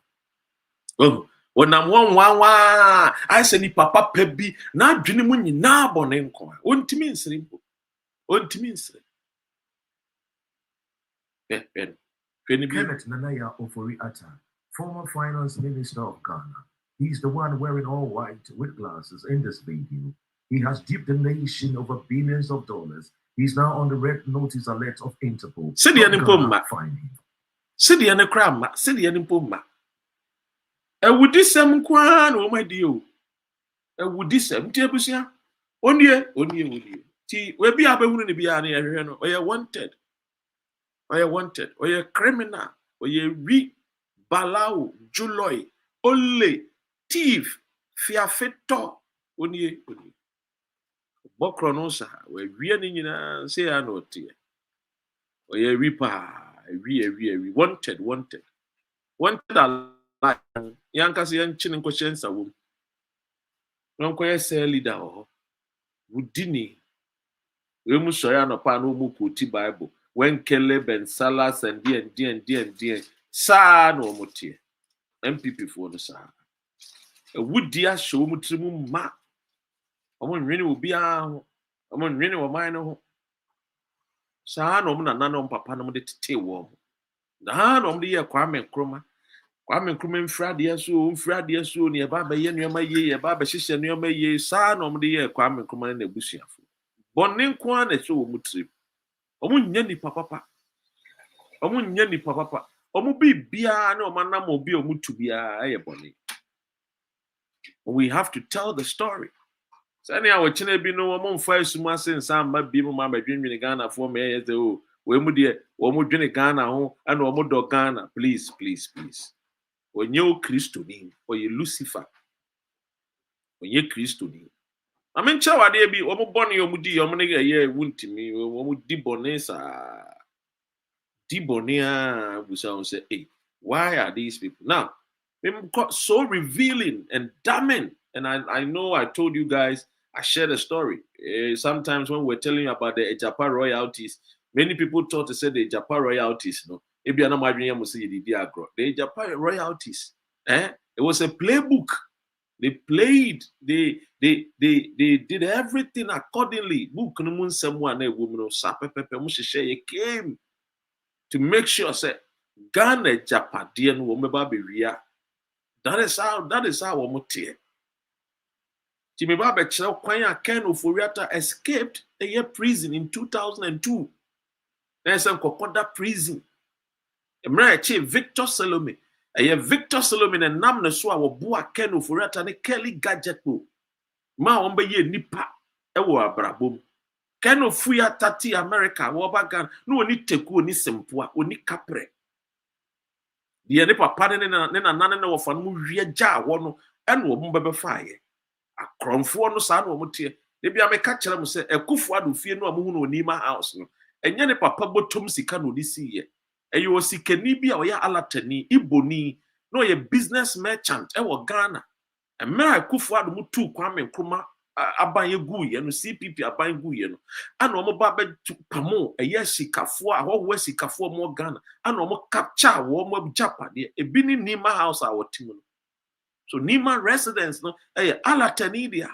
Oh, when I'm one, I say ni papa pebi na dwene mu nyina bone nko. Ontimi nsere mpo. Ontimi nsere. Kenneth Nanaya Ofori-Atta, former finance minister of Ghana. He's the one wearing all white with glasses in this video. He has duped the nation over billions of dollars. He's now on the red notice alert of Interpol. Find him. Sidi ane krama, sidi ane mpoma. Ewudi sem kwa na o ma di o. Ewudi sem ti abusia. Onye. Ti we bi abehunu ne bia na yehwe no. Oye wanted. Oye criminal. Oye balao, juloi, ole, thief, fiafeto. Onye. Bokro no sa we wie ni nyina say anotie. Oye wi wanted like yanka se yanchine nkoshensa wom. Nonko ye say leader ho. Wudini. We mu soya no pa no mu quote Bible. When Caleb and Salas and D. Sa no motie. MPP for no sa. E wudia show mu trimu ma. Omo nwene obi aho. Omo nwene wo man no ho. Sa no mo na no papa no mo de tete wo. Na no mo de ye Kwame Nkrumah. Kwame Nkrumah mfrade so ne ba ba ye nuama ye ba ba hihye nuama ye sa no mo de ye Kwame Nkrumah na busuafo. Bonne nko na so wo mutrim. Omo nya ni papa. Omo bibia na omo nam obi omutu bia eye bonne. We have to tell the story. Sani a wachine bi no omo mfa asuma sensa ma bi mo ma badwinwini Ghana for me ye o we mu de omo dwene Ghana ho ana omo do Ghana. Please. Onye Kristo ni oye Lucifer. Onye Kristo ni. Amencha wade bi omo bone omo di omo ne ye wuntimi omo di bone sa. Di bone a busa say, hey, why are these people now? Them so revealing and damning. And I know I told you guys, I shared a story. Sometimes when we're telling you about the Ejapa royalties, many people thought to say the Ejapa royalties, no. The Ejapa royalties, it was a playbook. They played, they did everything accordingly. Came to make sure say Ghana Japadian woman ria. That is how Omotie. Jimmy Baba Chow Kwanya Ken Ofori-Atta escaped a year prison in 2002. There's some Kokoda prison. Emre Victor Salome. A year Victor Salome and Namna Swa Wabua Ken Ofori-Atta ne Kelly Gadget Bo. Ma Omba ye nipa ewo abrabom. Ken Ofori-Atta ti America wabagan no ni teku ni sempua oni kapre. The ne papa ne na nane na wofan mu wie gya wo no ene wo mbebe faaye. Akromfo no sa na wo tie. De bia me ka kire mu se ekufo ado fie no amuhu no Onima house no. Enye ne papa botom sika no disi ye. Eyo sikani bi a oya alatani iboni no ye business merchant wo Ghana. Emera ekufo ado mu tu Kwame Nkrumah aban egu ye no CPP aban egu ye no ana omo ba be pamo eye sikafo a ho sikafo mo Ghana ana omo capture wo mo Japade e bi ni Nima house a wotimu no so Nima residence no alatani dia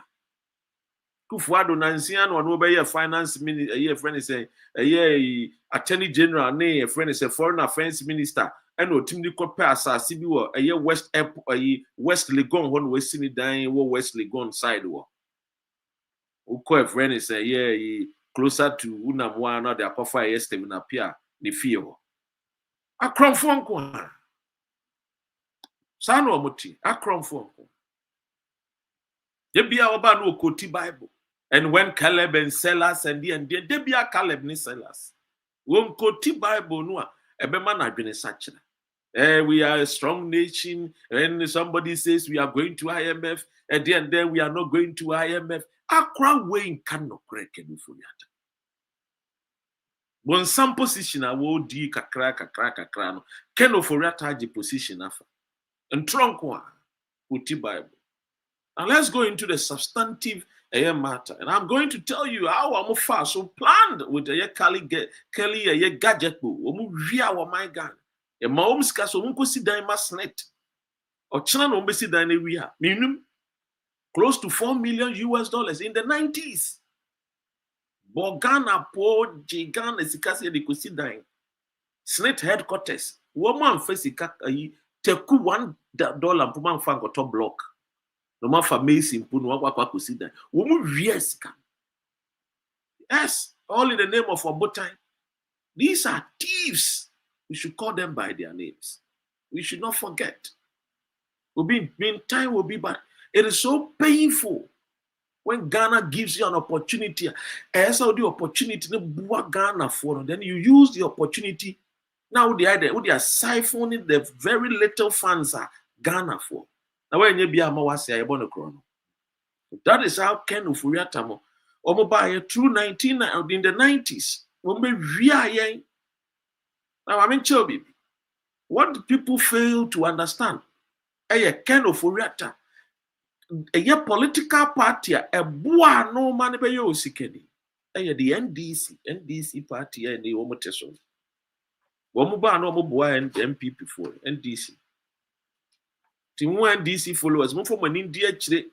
Kufuado nansia no no be ye finance minister ye friend say attorney general ne friend say foreign affairs minister and otimni kope asase bi wo West West Legon ho no wasini dan wo West Legon side wo Uko friend is closer to Unamwa na the akofa yesterday na pia ni fio. Akromfo nko. Sano omuti akromfo nko. Debia oba no okoti Bible. And when Caleb and Sellers and debia Caleb ni Sellers. Won koti Bible no a ebema na dwene sachira. We are a strong nation. And somebody says we are going to IMF, and then we are not going to IMF. Akra Wayne cannot crack any for that. When some position I will do kakra no Ken Ofori-Atta the position afa. And trunk one with the Bible. Now let's go into the substantive matter. And I'm going to tell you how I'm fast so planned with the Kelly gadget our my gun. A mom's castle won't see dime SNIT. Or China no see dime we have. Minimum close to $4 million in the 90s. Bogana po Jigan Esikasi de Kusidine. SNIT headquarters. Woman Fesika Teku $1 per month for top block. No man for Mason Puno Kusidine. Woman Viesika. Yes, all in the name of Abotan. These are thieves. We should call them by their names. We should not forget. Time will be bad. It is so painful. When Ghana gives you an opportunity, as the opportunity to Ghana for, then you use the opportunity. Now they are siphoning the very little funds are Ghana for. Now when you be a mawasi, that is how Ken Ofori-Atta through in the 90s. Now I mean, Chobi, what people fail to understand, Ken Ofori-Atta. A political party, a boa no man be yo sikeni. The NDC party and the Omoteso. Womuba no boa and MPP for NDC. Timu NDC followers, mo from an India chile.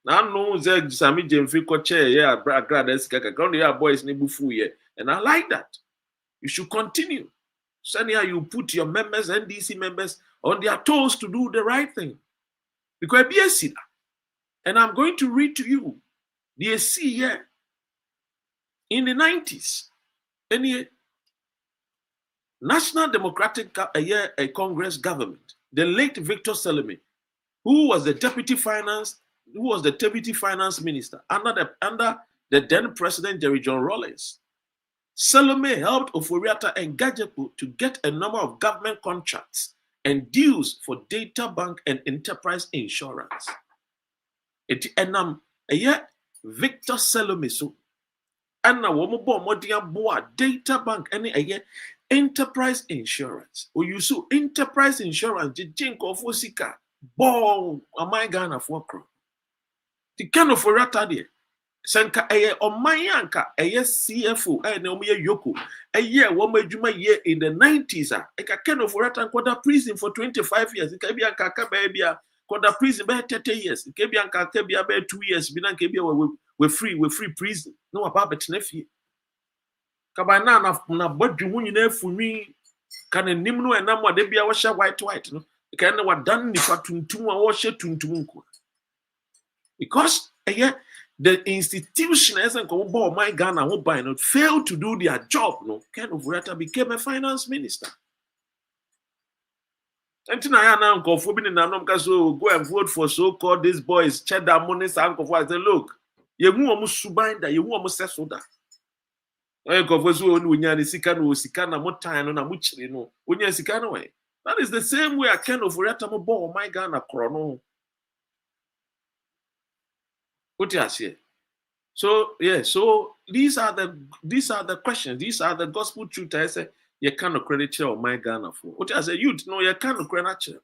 Now no zeg Sami Jemfi Koche, yeah, Brad Kaka, ground boys nebufu ye. And I like that. You should continue. Sanya, you put your members, NDC members, on their toes to do the right thing. Because be a sinner. And I'm going to read to you the AC here in the 90s. Any National Democratic Congress government, the late Victor Salome, who was the deputy finance minister under the then president Jerry John Rawlings. Salome helped Ofori-Atta and Agyapong to get a number of government contracts and deals for data bank and enterprise insurance. Victor Salome so and now boa data bank any enterprise insurance or you so enterprise insurance jink of Osika bon my Ghana for crop the kind of Ofori-Atta there sanka or my anka CFO and yoko a year one year in the 90s I can of Ofori-Atta and quarter prison for 25 years it can be a kaka baby the prison by 30 years. Kebianka Kebia by 2 years. Binan Kebia we're free prison. No about it nephew. Kabana na body win for me. Can a nimno and number de be a washer white. No, can what done if I tuntum or wash it tuntum. Because the institution as and go my Ghana won't buy not failed to do their job. No, Ken Ofori-Atta became a finance minister. And tonight, now, go and vote for so-called these boys, cheddar money, uncle. I say, look, you almost subind you almost settle that. That is the same way I can Ofori-Atta mo my Ghana chrono. What you say? So yeah, so these are the questions, these are the gospel truth. I say. You can't credit your my Ghana for. What I say, you know, you can't credit your.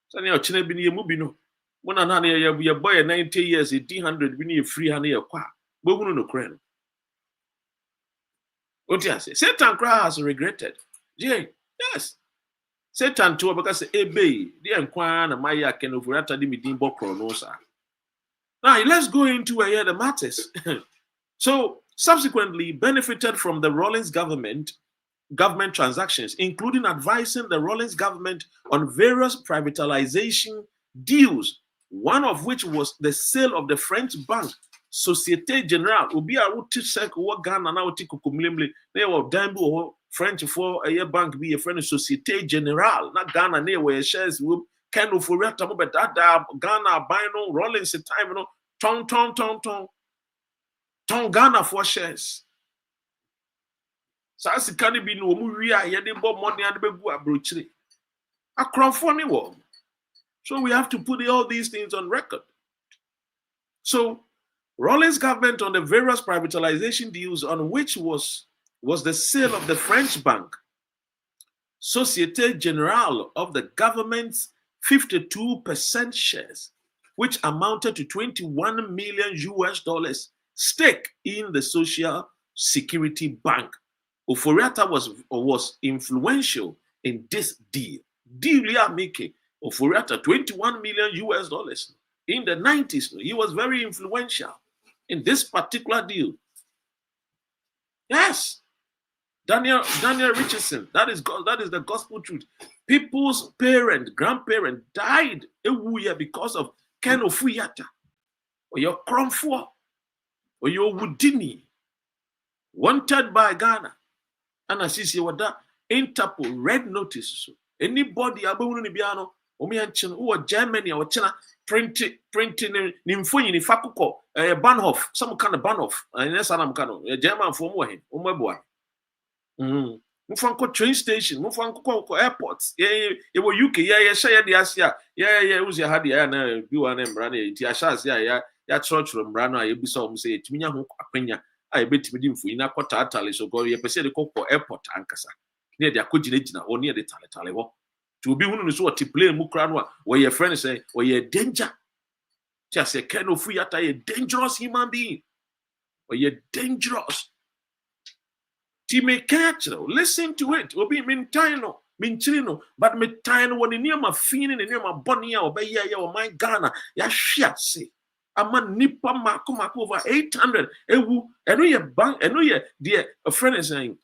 So now, China be near Mubino. When I know your boy 90 years, 1,800 be near 300 qua. But we no credit. What I say, Satan has regretted. Yeah, yes. Satan too because the inquire and Maya can Ofori-Atta di midin bokronosa. Now let's go into the matters. So subsequently benefited from the Rawlings government transactions, including advising the Rawlings government on various privatization deals, one of which was the sale of the French bank Société Générale. Obi a wo check wo Ghana na wo ti kokomlemle na wo dambu French for a bank be a friend Société Générale na Ghana na we shares wo Ken Ofori-Atta mo be that Ghana buy no Rawlings time no ton Ghana for shares. Sasi can be no movie. I had bought money and be go abrochire. A crowdfunding war. So we have to put all these things on record. So Rawlings' government on the various privatization deals, on which was the sale of the French bank, Société Générale, of the government's 52% shares, which amounted to $21 million stake in the Social Security Bank. Ofori-Atta was influential in this deal. Deal making Ofori-Atta $21 million in the 90s. He was very influential in this particular deal. Yes. Daniel Richardson, that is the gospel truth. People's grandparent died because of Ken Ofori-Atta, or your Kromfo, or your Woodini, wanted by Ghana. And as you see what that Interpol red notice. Anybody abawunu or Germany or China printing nimfonyi fakuko Bahnhof, some kind of Bahnhof, and yes, I'm kind of German for more. Mufanko train station, Mufanko airports. Yeah, UK. Yeah, share the Asia. Yeah, who's your had ya you and Brani, Tiashas, ya church from Brano, I be so say, Timiya Apenya, I bet him for Ina Kota, so go your Pesce airport, Ankasa. Near the Akujina or near the Taletalewo. To be one who to play Mukranwa, where your friends say, or you're danger. Just a Ken Ofori-Atta, a dangerous human being. Or you're dangerous. Listen to it. Obi mintino, but mintino when near my feeling and near my bonny or bay or my Ghana, ya shiatsi. A man nipa mako over 800. And we bank, and we dear a friend is saying,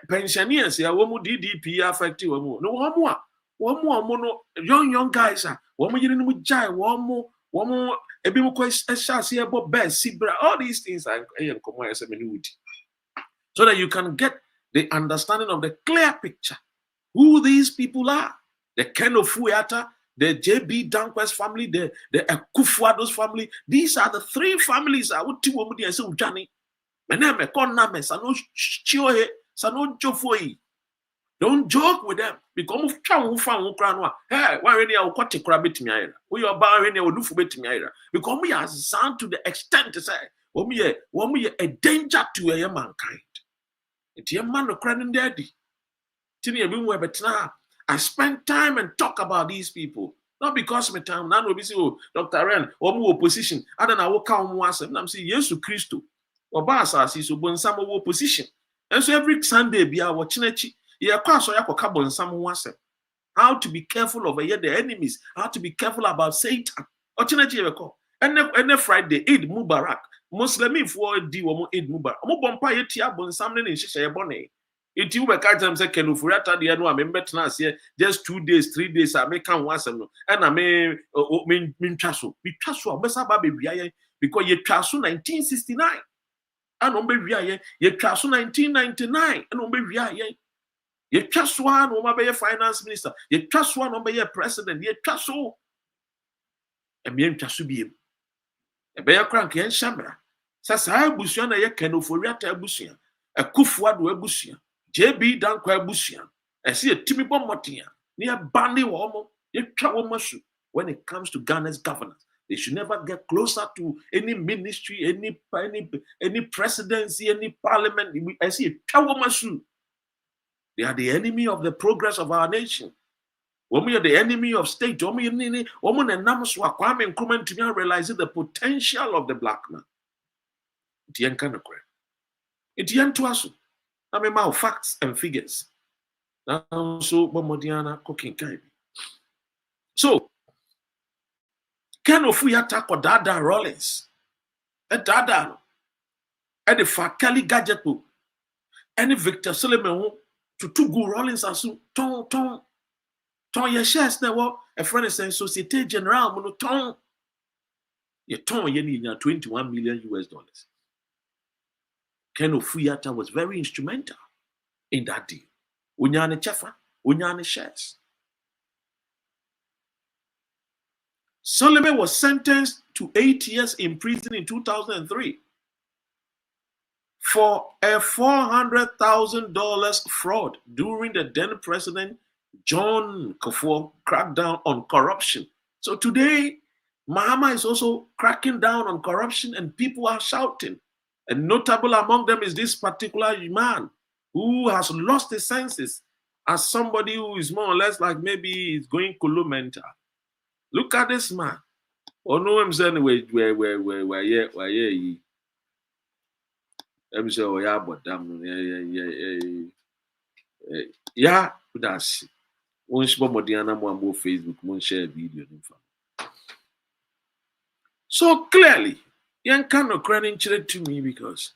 pensioners, ya womu DDP affected no one more young guys are one more you didn't jai, one more a bit more question about best, Sibra, all these things I am coming as a minute. So that you can get the understanding of the clear picture. Who these people are. The Ken Ofori-Atta, the JB Danquest family, the Akufo-Addo's family. These are the three families I would tell you and say, Johnny. Meneme, Koname, Sano Chiohe, Sano Jofoi. Don't joke with them. Because of Chow found Ukranwa. Hey, why any of what crabit me? We are barring or do for bit me. Because we are sound to the extent to say, we are a danger to a mankind. It's your man of crying daddy. I spend time and talk about these people. Not because my time, now we say, oh, Dr. Ren, or more opposition. I don't know what come once, and I'm saying, yes, to Christo. Or Basa, so when some opposition. And so every Sunday, be our watching it. Yeah, so you can come on some once. How to be careful of the enemies, how to be careful about Satan. And then Friday, Eid Mubarak. Muslim for di woman Eid Mubarak. Omo bompa yeti abon samne in shisha yebone. Iti ube kaja say Ken Ofori-Atta the no amembe tena here just 2 days, 3 days I make am once no. And I me twaso. Me twaso abesa ba be wiaye because ye twaso 1969. And on be wiaye ye twaso 1999 and on be wiaye. Ye twaso an o ma be finance minister. Ye twaso an on be president. Ye twaso. E me twaso biem. E be crank yen shamra. Sasa abusuan na ye Ken Ofori-Atta abusuan. Akufo-Addo abusuan. JB Danquest abusuan. I see a Timmy Bomotia near Bandi Womo. When it comes to Ghana's governance, they should never get closer to any ministry, any presidency, any parliament. I see a Chawomasu. They are the enemy of the progress of our nation. When we are the enemy of state, when we realize the potential of the black man. It's facts and figures. So, Ken Ofori-Atta ko Dada Rawlings. Dada. And the Fakali Gadget book. And Victor Solomon to go Rawlings asu ton your shares now. A friend is saying Société Générale mono ton. Ye ton ye need $21 million. Ken Ofori-Atta was very instrumental in that deal. Unyane Chefa, Unyane shares. Solomon was sentenced to 8 years in prison in 2003 for a $400,000 fraud during the then president John Kufuor cracked down on corruption. So today, Mahama is also cracking down on corruption and people are shouting. And notable among them is this particular man who has lost his senses as somebody who is more or less like maybe he's going mental. Look at this man. Oh no, I'm saying where I'm saying, oh yeah, but damn, yeah, that's one share Modiana Mambo Facebook, one share video. So clearly, young cannot crying to me because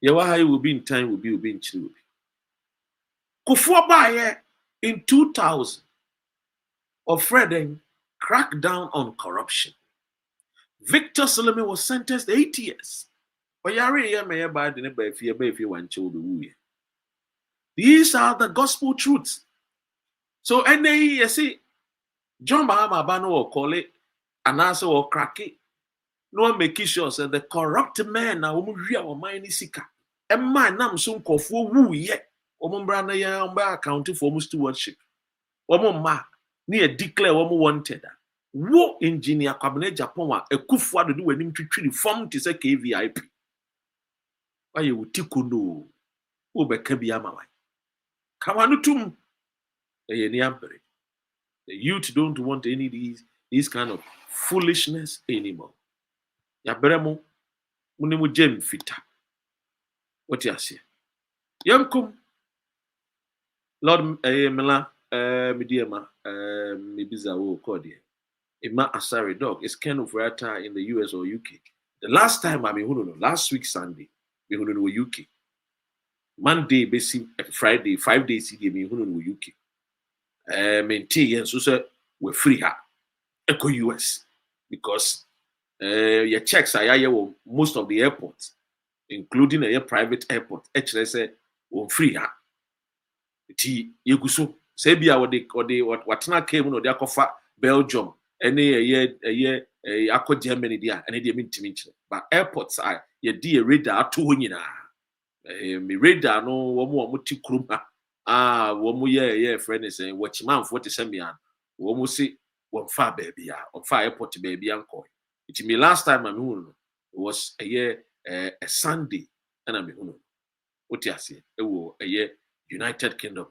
Yawahi will be in time, will be in Chile. Kufuor in 2000 of Fredden cracked down on corruption. Victor Salome was sentenced 8 years. These are the gospel truths. So, and you see, John Mahama Bano will call it an answer or crack it. No one make sure that the corrupt man now will real or mine sika. And my nam soon call for woo yet. Brana ya accounting for stewardship. Ma near declare wanted. Wo engineer Kwabena Agyapong a Kufuor do when him treat form to say KVIP. Why you tikuno? Who be Kabiama? Kamanutum. The youth don't want any of these kind of foolishness anymore. Yaberemo unimu jem fita. What you say? Yankum Lord Mela Mediama Mibiza wo Cordia. Ima Asari dog is Ken Ofori-Atta in the US or UK. The last time I mean last week Sunday, we were UK. Monday, basically Friday, 5 days he me UK. Maintain so we're free here. Echo US because your checks are here most of the airports, including a private airport. Actually, say we're free here. You so say be what now came no they offer Belgium any a year Germany there and they mean to me. But airports are your dear radar to winina. Me radar no one ti kruma. One more year friend is saying watch man 47 years. One more say one far baby on fire airport baby uncle. It me last time I mean it was a year a Sunday and I mean what you say it was a year United Kingdom.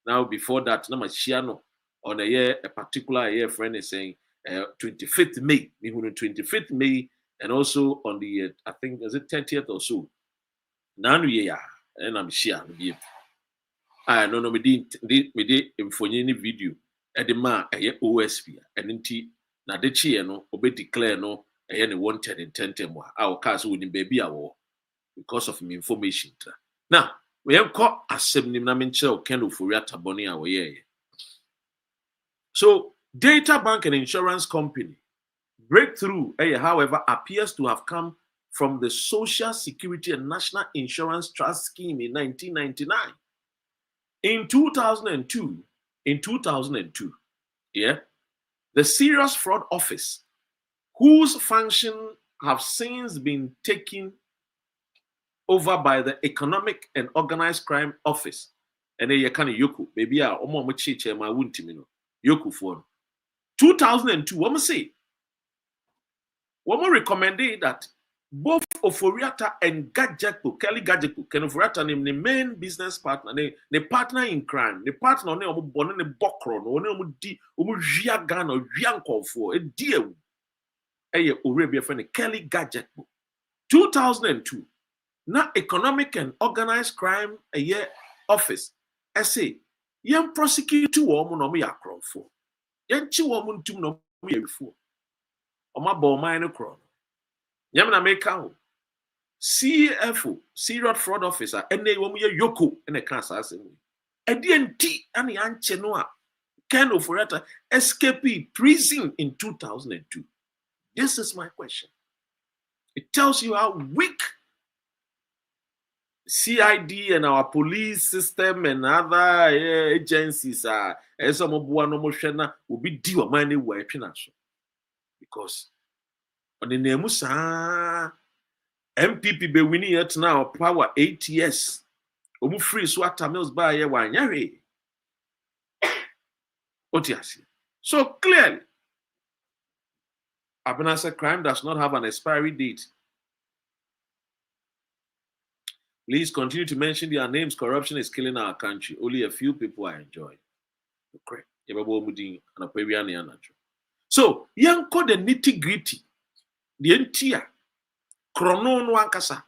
Now before that, no machiano on a year a particular year friend is saying 25th May, 25th May, and also on the I think is it 30th or so. Now yeah, and I'm sure I no me did infonyeni video e de ma eye OSP enti na de chie no obe declare no eye ne wanted intentem wa our cars woni baby awo because of me information. Now we have caught asem nim na menche Ken Ofori-Atta boni awo ye. So data bank and insurance company breakthrough however appears to have come from the Social Security and National Insurance Trust Scheme in 1999. In 2002, the Serious Fraud Office, whose function have since been taken over by the Economic and Organized Crime Office, and then you can yoku, maybe ma wuntimino yoku for 2002. Woman recommended that both Ofori-Atta and Kelly Gadjekpo, Ken Ofori-Atta name the main business partner, the partner in crime, the partner ne omo bono ne bokro no ne omo di omo ria gan or ria nkofo e die eye Arabia friend Kelly Gadjekpo. 2002 na Economic and Organized Crime office say yen prosecute wo no mo yakrofo yen chi wo mo ntum no mo yefo oma bo man no kro. Yamna meka CFO, Serious Fraud Officer, and they will be Yoko and a cancer. A DNT and the Anchenoa, Ken Ofori-Atta escapee prison in 2002. This is my question. It tells you how weak CID and our police system and other agencies are. As some of one will be due money working because on the name MPP be winning it now power 8 years. Omu free swata mills by ye wan yare. Otiasi. So clearly, Abena said crime does not have an expiry date. Please continue to mention their names. Corruption is killing our country. Only a few people are enjoying. Okay. So, young call the nitty-gritty. The entire chrono no ankasa.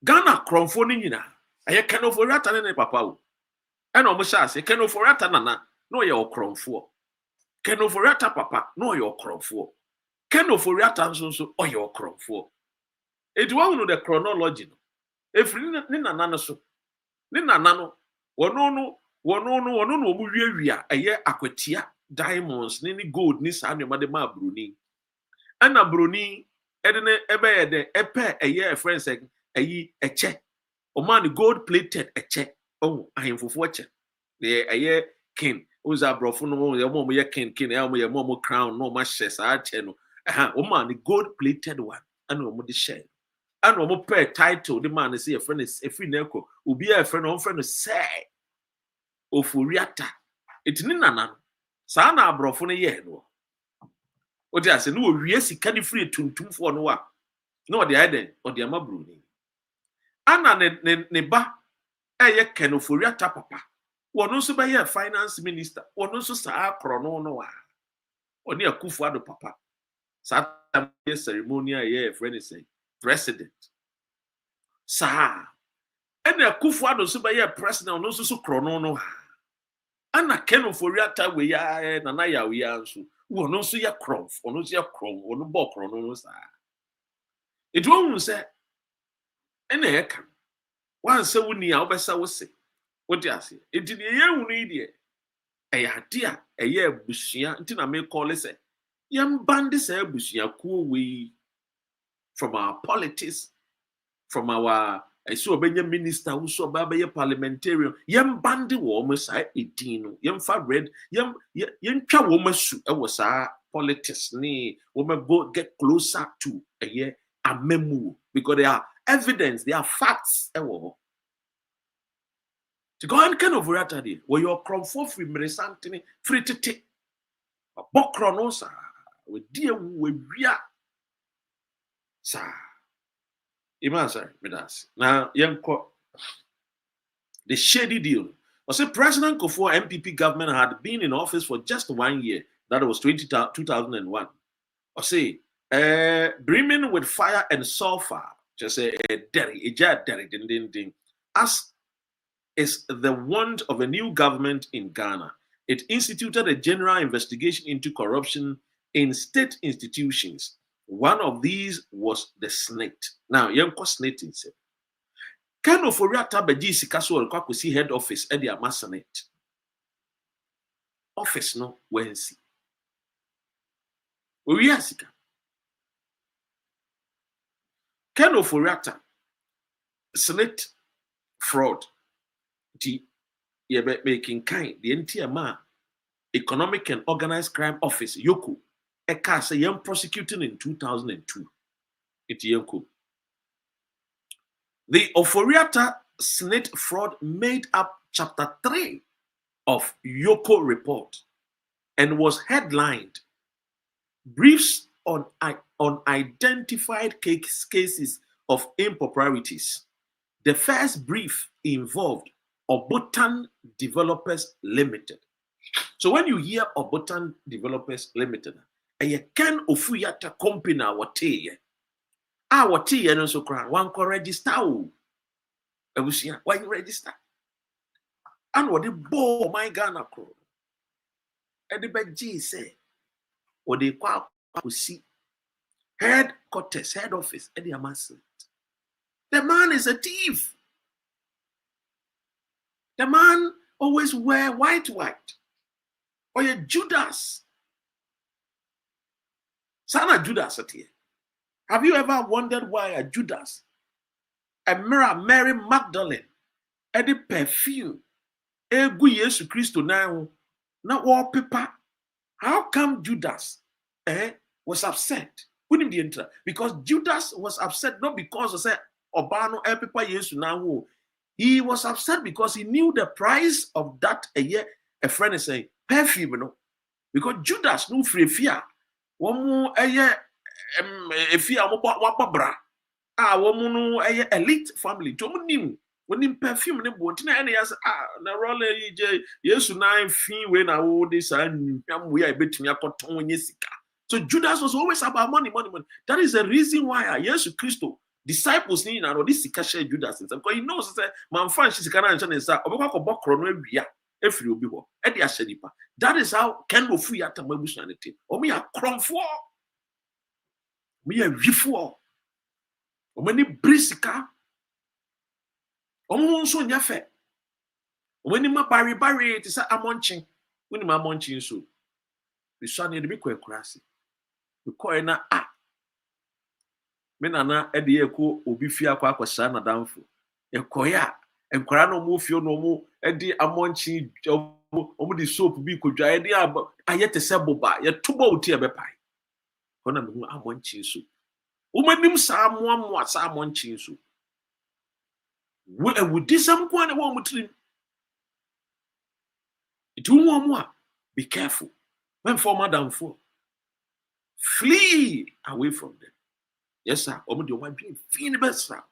Ghana kromfo ni nyina. Aye ken Ofori-Atta ne papa. And almost say ken Ofori-Atta nana no ye okromfo. Ken Ofori-Atta papa no ye okromfo. Ken Ofori-Atta nso o ye okromfo. It won no the chronology no. If ni nana no so. Ni nana no wono no omu wiawia eye akwatia diamonds ni gold ni sa no made ma broni. Ana broni edene ebe de epe eye friends eyi eche. O man gold plated eche. Oh, ahemfofo eche. The eye king. Oza brofo no ye mo ye king e ye mo crown no ma hye sa ache no. O man gold plated one. Ana o mo de share. Ana o mo pay title the man say your friend is efri na eko. Obi a friend on friend say Ofori-Atta. It ni nana. Sa na abrofo no ye no. O dey say no wie sika ni free tuntumfo no wa. No dey iden o dey amabru ni. Ana ne ba eye Ken Ofori-Atta papa. Wono so be ye finance minister. Wono so sa akro no wa. Oni Akufo-Addo papa. Sa ceremonial ye friend say president. Sa ene Akufo-Addo so be ye president no so krono no. Ana Ken Ofori-Atta we ya nana ya we ya nso. Wono so ye krom, wono so ye krom, wono bo krono no sa. It won't say ene ye kan. Wan se woni a obesa wo se. What do you say? It is the year we need a year bushia until I may call it say, young bandits a bushia cool we from our politics, from our I saw a minister who saw a parliamentarian, young bandit woman side 18, young fat red, young woman was our politics, nee, woman go get closer to a year a memo because they are evidence, they are facts. To go and Ken Ofori-Atta de where your crop for free meresantini free to take a bokronosa with dear we sa Imansa Midas. Now young the shady deal. I said President Kufuor MPP government had been in office for just 1 year. That was 2001. I say brimming with fire and sulfur. Just a ding as is the want of a new government in Ghana. It instituted a general investigation into corruption in state institutions. One of these was the SNIT. Now, young SNIT is it. Ken Ofori-Atta beji sika so olkwa head office e di ama SNIT. Office no wensi. Owi asika. Ken Ofori-Atta SNIT fraud. Making kind the NTMA Economic and Organized Crime Office Yoku Eka say young prosecuting in 2002. It's Yoko. The Ofori-Atta SNIT fraud made up chapter 3 of Yoko report and was headlined briefs on identified cases of improprieties. The first brief involved Abotan Developers Limited. So when you hear Abotan Developers Limited, a Ken Ofori-Atta company our tea and also cry one can register. Why you register? And what the ball my Ghana crew. And the big G say, what they call see headquarters, head office, and the master. The man is a thief. The man always wear white. Or a Judas. Sana Judas at here. Have you ever wondered why a Judas, a Mary Magdalene, and the perfume, a good Yesu Christo now, not all paper? How come Judas was upset? Wouldn't be enter because Judas was upset not because of say Obano a paper Yesu now. He was upset because he knew the price of that a year. A friend is saying, perfume no because Judas no free fear womu eye efia mo bra womu no eye elite family to nim wonim perfume ne bo ntina ene yas na roller je yesu na fin we na wo de sa nwam we a betumi akoton onye sika. So Judas was always about money. That is the reason why Yesu Christo disciples need and this sika share Judas himself, because he knows that man fan she sika na nche nsa obekwa bokro no awia efiri obi ho e de ahyedipa. That is how Ken Ofori-Atta mabusuanete omi akromfo omi awifo omani brisika omo nso nyafe omani mabari ti sa amonchen woni ma amonchen so bisane de bi kwakurase because na me nana e de eko obi fi akwa akwasa na damfo ekoya enkwara no mo fio no mo e de amonchi omo de soap bi kodwa e de ayete se boba ye tobo uti e bepai kona me hu amonchi so umanim sa amoa sa amonchi so we wudi sam kwa na wo mutrim itu mo a be careful when for madam for flee away from them. Yes, sir. Omo de o ma dream fin best sir.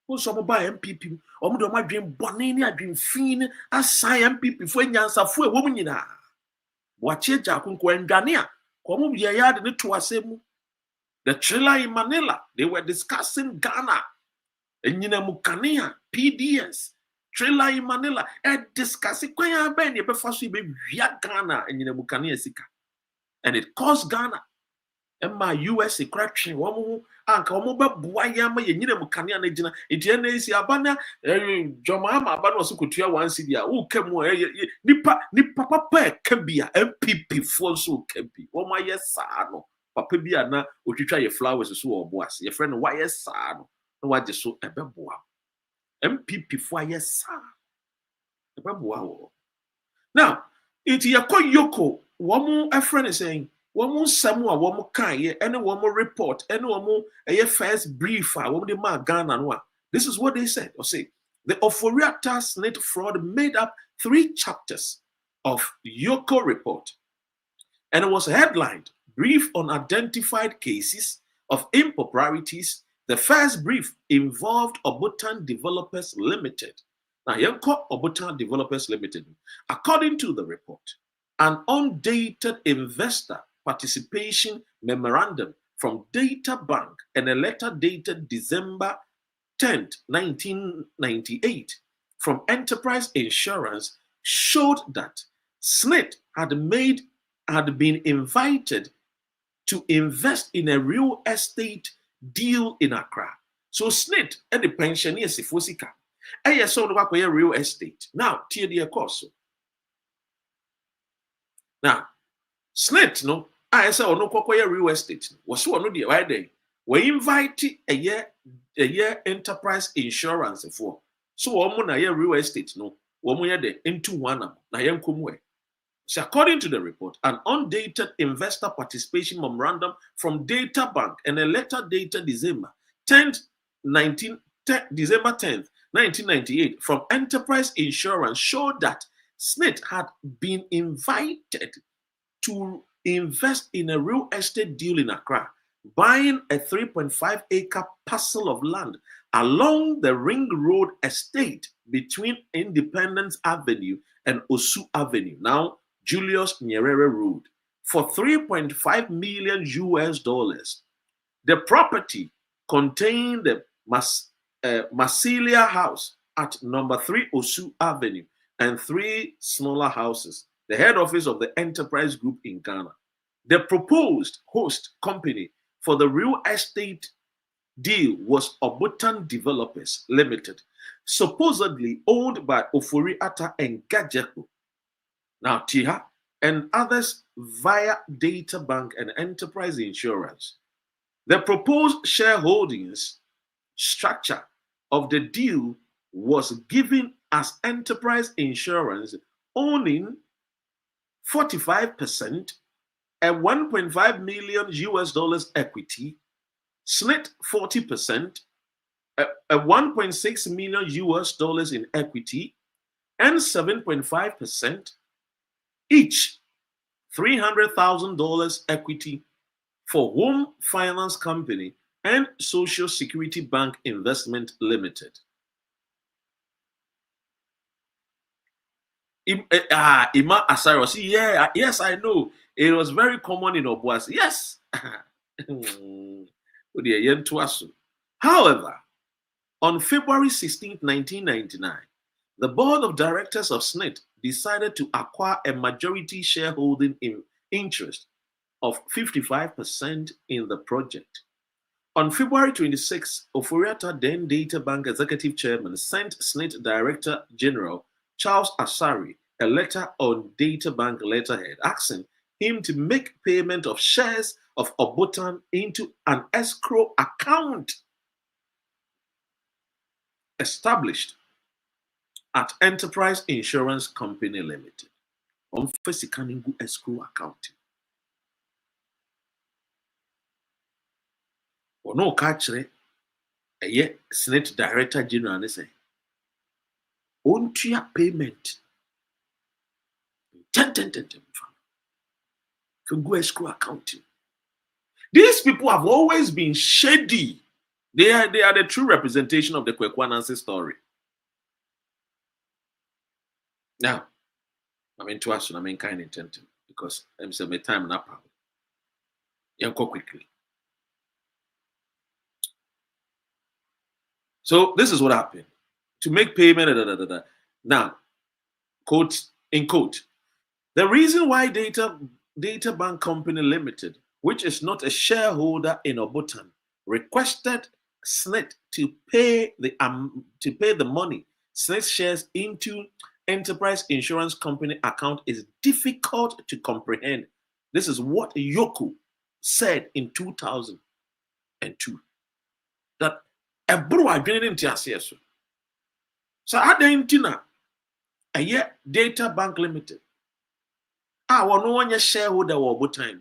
Who so mo buy MPP? Omo de o ma dream boni ni adream fin assign MPP for nyansa fo e wo nyina. Wa cheja akunko ndwane a ko mo ye yard ne to asemu. The trailer in Manila, they were discussing Ghana. Enyina mukania PDS trailer in Manila discussing kwanya ben ye be faso be wia Ghana enyina mukania sika. And it cost Ghana Emma USA correction womu anka womu be boa yama ye nyina mukania na gina enti na esi abana jomama abana oso kotua 1 cedi a wo kemu nipa papa kabia MPP fo so kabi womu aye saa no papa bia na otwitwa ye flowers so obo ase ye friend why yes saa no na waje so ebeboa MPP fo aye saa ebeboa wo. Now enti yakọ yoko womu a friend is saying womu samu a womu kan ye ene womu report ene womu a first brief a womu de ma Ghana no a. This is what they said. Or say the Ofori-Atta SNIT fraud made up 3 chapters of Yoko report, and it was headlined brief on identified cases of improprieties. The first brief involved Abotan Developers Limited. Now, Yanko Abotan Developers Limited, according to the report, an undated investor participation memorandum from Data Bank and a letter dated December 10, 1998 from Enterprise Insurance showed that SNIT had been invited to invest in a real estate deal in Accra. So SNIT and the pensioners if wasika. I saw the real estate. Now, tier the course. Now, SNIT no, I saw no real estate. Was one of the right day. We invited a year enterprise insurance for. So woman a year real estate no, woman de into one na yen kumwe. So according to the report, an undated investor participation memorandum from Data Bank and a letter dated December 10th, 1998 from Enterprise Insurance showed that SNIT had been invited to invest in a real estate deal in Accra, buying a 3.5-acre parcel of land along the Ring Road estate between Independence Avenue and Osu Avenue, now Julius Nyerere Road, for $3.5 million. The property contained the Masilia House at number 3 Osu Avenue and 3 smaller houses, the head office of the Enterprise Group in Ghana. The proposed host company for the real estate deal was Abotan Developers Limited, supposedly owned by Ofori-Atta and Agyapong, now Tiha, and others via Data Bank and Enterprise Insurance. The proposed shareholdings structure of the deal was given as Enterprise Insurance owning 45%, a $1.5 million equity, SNIT 40%, a $1.6 million in equity, and 7.5% each $300,000 equity for Home Finance Company and Social Security Bank Investment Limited. Ima Asaro, see, yeah, yes, I know. It was very common in Obuasi. Yes. However, on February 16, 1999, the board of directors of SNIT decided to acquire a majority shareholding interest of 55% in the project. On February 26, Ofori-Atta, then Data Bank Executive Chairman, sent SNIT Director General Charles Asari a letter on Data Bank letterhead asking him to make payment of shares of Abotan into an escrow account established at Enterprise Insurance Company Limited. On Fesikaningu escrow account. Ono kachre eye SNIT Director General ne say ontua payment 10 from go escrow account. These people have always been shady. They are the true representation of the Kwekwanansi story. Now, I'm into us, I'm in kind intent because I'm saying my time now. You go quickly. So this is what happened. To make payment, Now, quote in quote, the reason why Data Bank Company Limited, which is not a shareholder in Abotan, requested SNIT to pay the money SNIT shares into Enterprise Insurance Company account is difficult to comprehend. This is what Yoko said in 2002. That a bro agreement so adentina a Data Bank Limited. One no one shareholder or Abotan.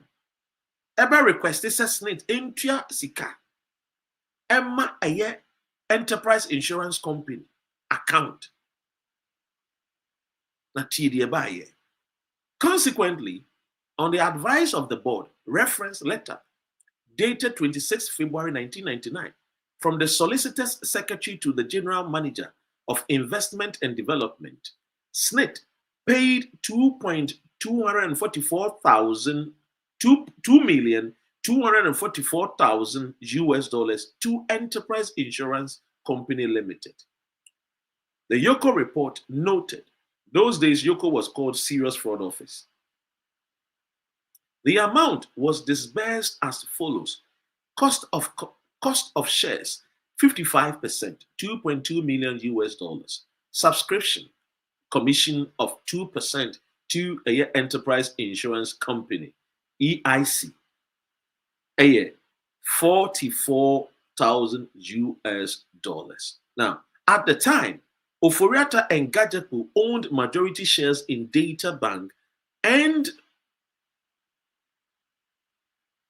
Ever requested SNIT into Sika. Emma a Enterprise Insurance Company account. Consequently, on the advice of the board, reference letter dated 26 February 1999 from the Solicitor's Secretary to the General Manager of Investment and Development, SNIT paid $2,244,000 US to Enterprise Insurance Company Limited. The Yoko report noted those days Yoko was called Serious Fraud Office. The amount was disbursed as follows: cost of shares 55%, $2.2 million US. Subscription commission of 2% to a Enterprise Insurance Company, EIC, a $44,000 US. Now, at the time, Ofori-Atta and Agyapong owned majority shares in Data Bank, and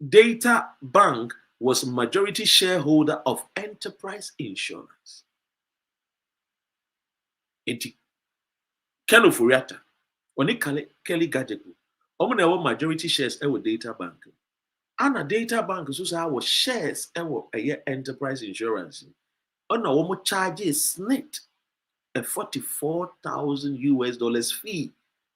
Data Bank was majority shareholder of Enterprise Insurance. Ken Ofori-Atta, Kelly Agyapong, own majority shares with Data Bank. And Data Bank is our shares with Enterprise Insurance. On our charges SNIT a $44,000 US fee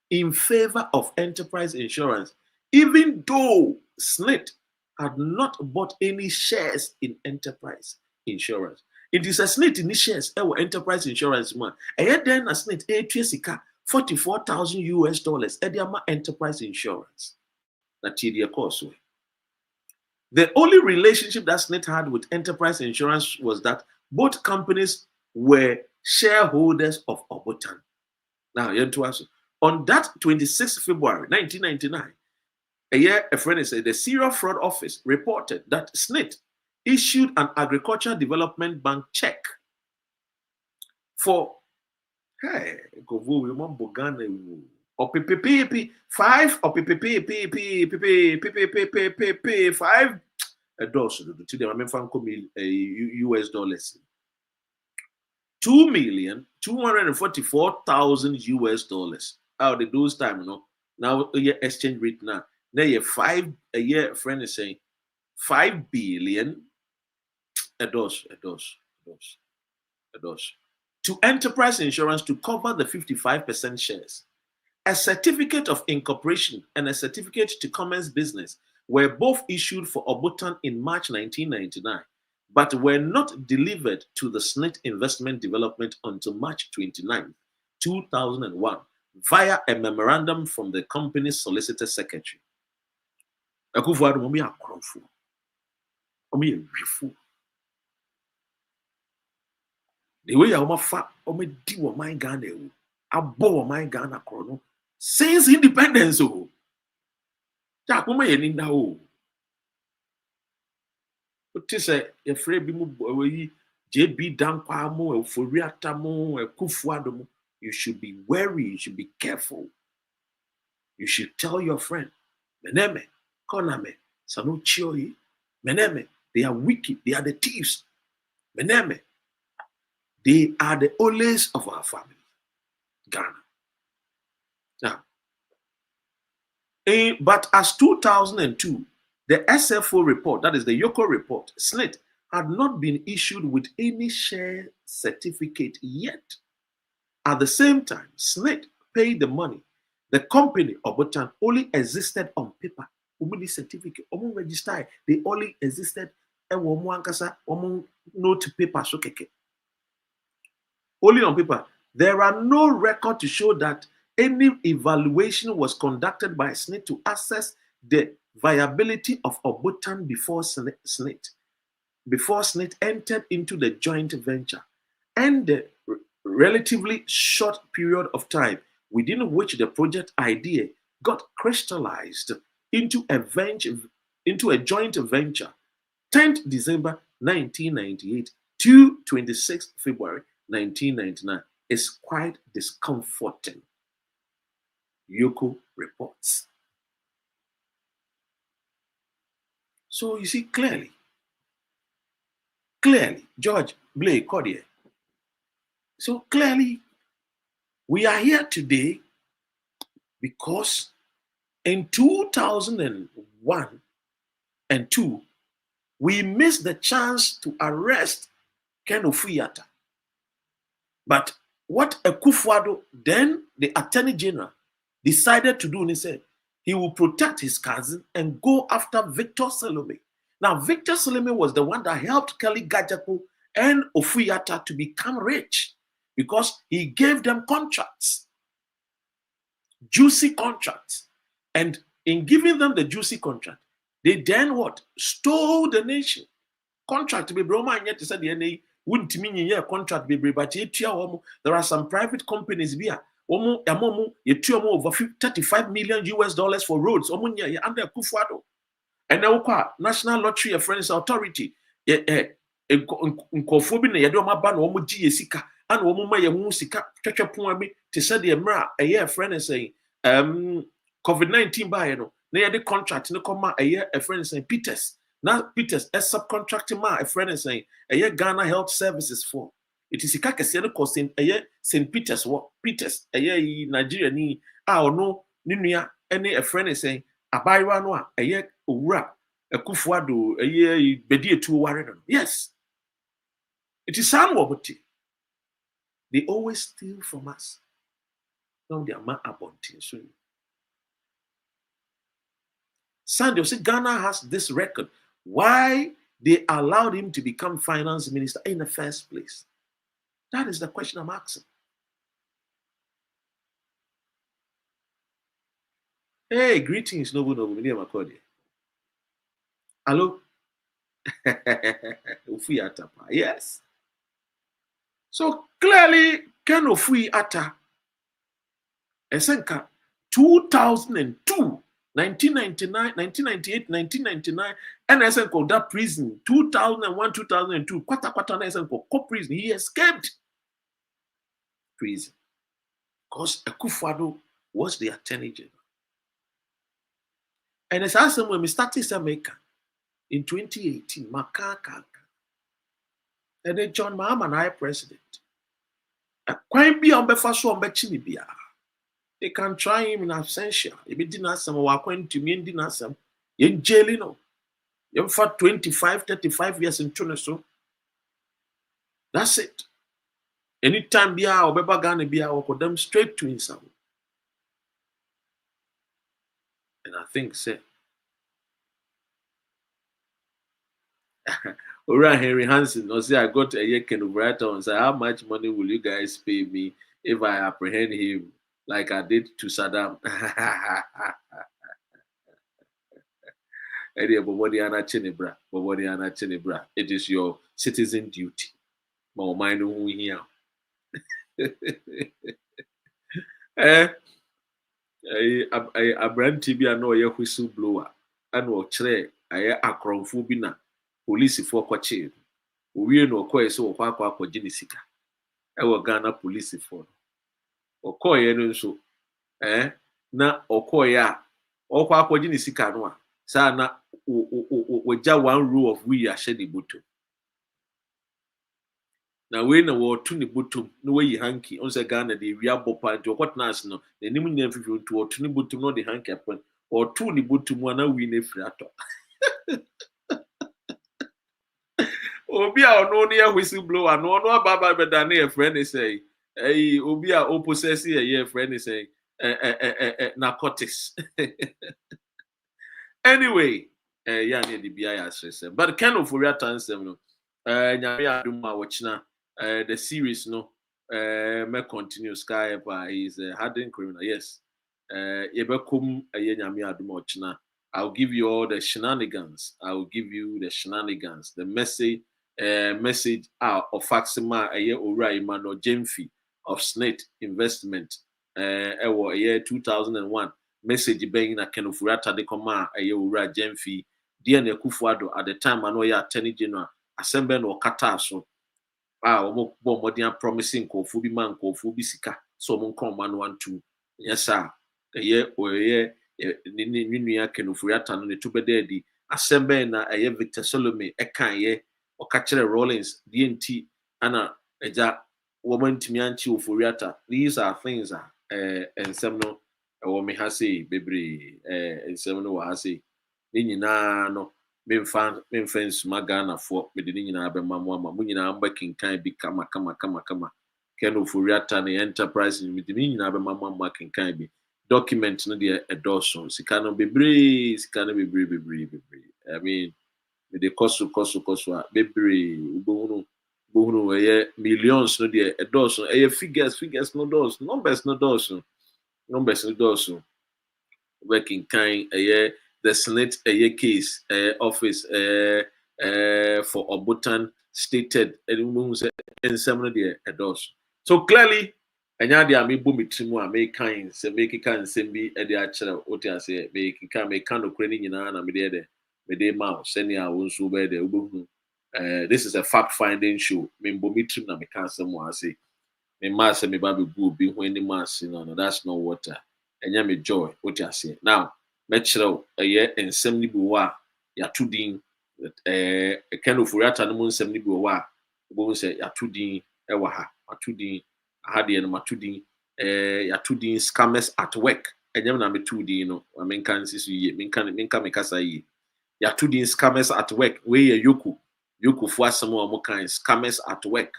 in favor of Enterprise Insurance, even though SNIT had not bought any shares in Enterprise Insurance. It is a SNIT in shares Enterprise Insurance man. And then a SNIT $44,000 US Ediama Enterprise Insurance. That TD course. The only relationship that SNIT had with Enterprise Insurance was that both companies were shareholders of Abotan. Now, on that 26th February 1999, a friend said the Serious Fraud Office reported that SNIT issued an Agricultural Development Bank check for $5 US. $2,244,000 US. Out of those time, Now your exchange rate now you 5 a year. A friend is saying 5 billion. A dose. To enterprise insurance to cover the 55% shares. A certificate of incorporation and a certificate to commence business were both issued for Abotan in March 1999, but were not delivered to the SNIT Investment Development until March 29, 2001, via a memorandum from the company's solicitor secretary. The way I'm di wo man Ghana o abo wo man Ghana kro no since independence o ja ko ma yeni na o ti say e free bi mu we JB Dankwa mo Ofori-Atta mo Kufuado mo. You should be wary, you should be careful. You should tell your friend, meneme koname sanu chioi meneme, they are wicked, they are the thieves. Meneme, they are the oldest of our family, Ghana. Now, but as 2002, the SFO report, that is the Yoko report, SNIT, had not been issued with any share certificate yet. At the same time, SNIT paid the money. The company, Abotan, only existed on paper. Umudi certificate, register, they only existed note paper. Only on paper. There are no records to show that any evaluation was conducted by SNIT to assess the viability of Abotan before SNIT entered into the joint venture, and the relatively short period of time within which the project idea got crystallized into a joint venture, 10th December 1998 to 26th February 1999, is quite discomforting. Yoko reports. So you see clearly, George Blake Cordier. So clearly, we are here today because in 2001 and 2, we missed the chance to arrest Ken Ofori-Atta. But what Akufo-Addo, then the Attorney General, decided to do, he said he will protect his cousin and go after Victor Salome. Now, Victor Salome was the one that helped Kelly Gajapo and Ofori-Atta to become rich because he gave them contracts, juicy contracts. And in giving them the juicy contract, they then what? Stole the nation. Contract be broma and yet said the wouldn't mean a contract be but there are some private companies here. You over $35 million for roads. Under Akufo-Addo. And now National Lottery Friends Authority. Nkofo na yede oma ba na omo gi yesika ana omo ma ye hu sika twetwe pon bi te se de mra eye friend say COVID-19 ba ye no na yede contract ne koma eye a friend say Peters na Peters a subcontracting ma a friend say eye Ghana Health Services for it is sika kese ne cost eye St Peters wo Peters eye Nigeria ni a ono ne nua ene a friend say abaywa no a eye owura Akufo-Addo eye bedi etu ware no. Yes, it is Sanwoboti. They always steal from us. Now they are more abundant. Sandy, you see, Ghana has this record. Why they allowed him to become finance minister in the first place? That is the question I'm asking. Hey, greetings, Nobu. Hello? Ofori-Atta. Yes. So clearly, Ken Ofori-Atta, Esenka, 2002, 1999, 1998, 1999, and Esenko, that prison, 2001, 2002, kwata Esenko, co-prison, he escaped prison. Because Akufo-Addo was the Attorney General. And as I said, when we started Jamaica in 2018, Makaka, and then John Mahama and I president. Quite be on Befaso on Bechini Bia. they can try him in absentia. If it didn't some wakwen to me and didn't some, you jailing no. You for 25, 35 years in Tuneso. That's it. Anytime be our Beba Gana be our them straight to himself. And I think, say, Ora Henry Hansen, or say I got a year can write on say how much money will you guys pay me if I apprehend him like I did to Saddam? It is your citizen duty. My mind who here. I brand TB and no ye whistleblower and will chere I akronfo bi na police for kwache. We no kwai so kwa jinisika. I Ghana police for. Okoye no nso na okoye a okwa jinisika no a sa na oja one row of we ahye ni boto. Na we na wo to ni botom no we hanky on say Ghana de wi abopa nti okotnas no na nim nya fifi to wo to ni botom no de hanky apon or to ni botom na we na firi ato obi a ono ne whistleblower no ono ababa beda na e friend say obi a o possess ye friend say narcotics anyway ya na de bia ya stress but kind of Ofori-Atta ansem no nyame aduma wochina the series no may continue sky is a hardened criminal. Yes. Yebekum nyame aduma wochina. I'll give you all the shenanigans. I will give you the shenanigans. The message of Faxima Ora Imano Jemfi of SNIT investment year 2001 message being na Ken Ofori-Atta de koma Ora Jemfi DNA Kufuado at the time I know ya Attorney General Assembly no kata so omo bo modern promising ko fu bi man ko fu bi sika so mo kon man 1 2 yes sir oye ni nua Ken Ofori-Atta no ne to bedadi Assembly na Victor Solomon kan ye o ka kire Rollins DNT ana eja woman timi anchi Ofori-Atta. These are things and some no wo me ha say bebre and some no wa say ni nyina no memfans magana for me de nyina be mamma mu nyina amba kinkan bi kama Ken Ofori-Atta na enterprise ni de nyina be mamma kinkan bi document no de endorse sika no bebre I mean me de koso bebre bohunu millions no de endorse figures no doors numbers no doors working kind the SNIT case office for Abotan stated and some of the endorse. So clearly, anya dia me bo metimu a me kan se make kan sem bi e de a kire oti ase me kan no kure ni nyina na me de ma senia wonso be de obohu this is a fact finding show me bo metimu na me kan sem wa ase me ma se me ba be gu obi ho ni ma ase no that's not what enya me joy oti ase now metchero ensem ni bi wa ya tudin Ken Ofori-Atta no mo nsem ni bi wa bo se ya tudin e wa ha atudin ahade no matudin ya tudin scammers at work enyam na metudin no menka nsisu ye menka mekasa ye ya tudin scammers at work we ye yoku fu asem o mo kan scammers at work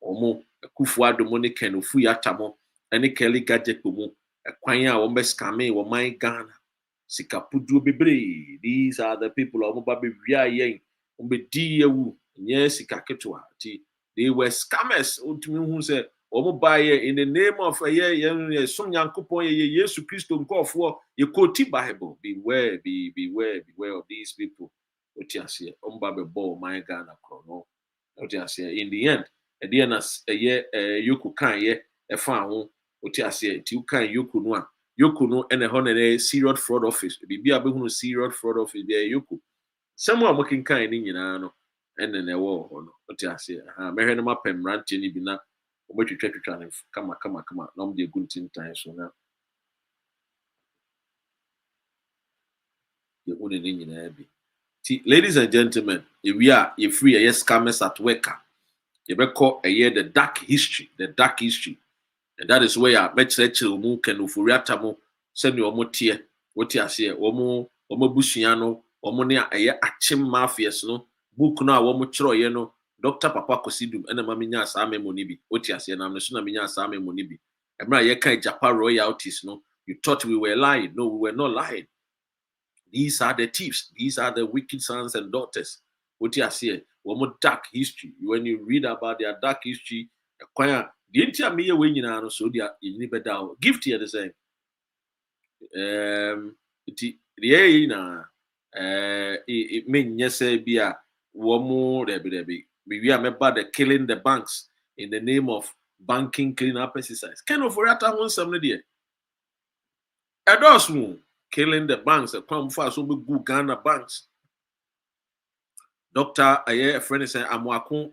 omo kufu adomo ne Ken Ofori-Atta mo ene Kelly gadget mo kwan a wo be scamming wo man Ghana sikapudu bebre. These are the people omo ba be wia yen ombe di yewu nye sikaketwa ti they were scammers ultimi hu say omo buy in the name of some yankopon Yesu Christo nkofo ye quote Bible. Beware of these people. What you say omo ba be ball my Ghana krono. What you say in the end yoku kan ye e fa ho. What you say ti you kan yoku no ene ho na serious fraud office bibia be hu serious fraud office there yoku someone working kan ni nyina no ene na ewo ho no what you say mehwe no mapem rant ni bi na omotwetwa ne kama na om de guntin time so na ye hu ni nyina bi see ladies and gentlemen if we are free scammers at work you be call the dark history And that is where I met mu can Ofori-Atta mo send you omo tie what you say omo busuano omo ne aye achim mafias no book no a womo chiro ye no Dr. Papa Kosidum ena ma menya asa memo ni bi what you say na me so na menya asa memo ni bi emra ye kan Japa royalties no you thought we were lying. No, we were not lying. These are the thieves. These are the wicked sons and daughters. What you say? One more dark history. When you read about their dark history, acquire the entire me when you know so they are in better gift here the same. It mean yes be a one more we are about the killing the banks in the name of banking cleanup exercise. Kind of Ofori-Atta won somebody there. Adosmu killing the banks, a come fast over good Ghana banks. Doctor, a friend is saying, Amwaku,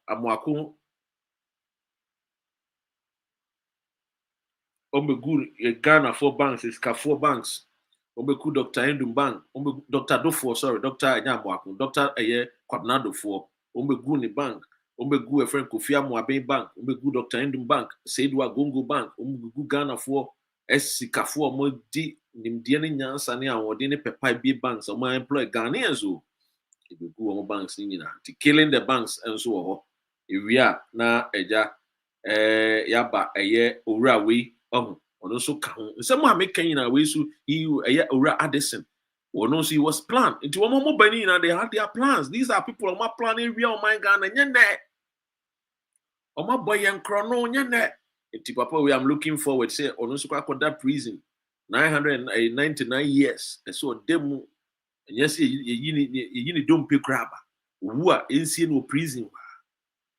Amwaku, good Ghana 4 banks, it's 4 banks. Ombeku Dr. Endum Bank, Dr. Dofo, sorry, Dr. Anyamwaku, Dr. Kwabena Agyapong Ombegu ni bank, Ombegu a friend Kofi Amuaben Bank, Ombegu Dr. Endum Bank, Seydou Agongo Bank, Ombegu Ghana 4. Esikafu omo di nimdie ne nyansa ne awode ne pepa bi banks omo employ Ghanaians o ebegu omo banks ni nyina ti killing the banks enso wo ho ewia na eja yaba eye owura we ono so ka ho nsem a meka nyina we so eye owura Addison ono so he was planned nti omo mo bani nyina they had their plans. These are people omo plan ewia o man Ghana nyene omo boy enkro no nyene. Papa, we am looking forward. Say, on that prison, 999 years. And so, them, yes, you don't pay crab. Who are in no prison?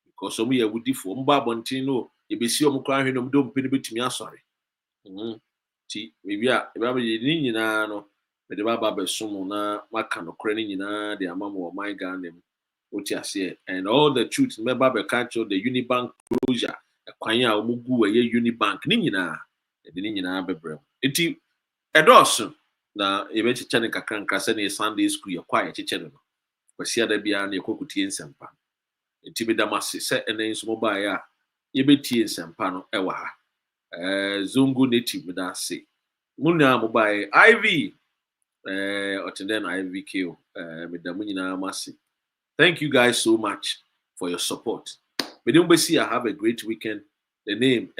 Because some year would differ. Mbabantino, you be see them crying, don't pay the bit to me. Sorry. Maybe you know, the Baba Sumona, Macano Craning, the Amamo, my gun, what you say, and all the truth, Baba Cancho, the Unibank closure. Kwanya omugu eye Unibank ni nyina e ni nyina bebrem enti edoso na ebe chiche ne kakran krase ne Sunday school ye kwa ye chiche no kwasi ada bia na ekokutie nsempa enti be damase se enen so mobile a ye betie nsempa no e wa ha zongo native da se munna mobile IV otenden IVK me da munyina mase. Thank you guys so much for your support. I have a great weekend. The name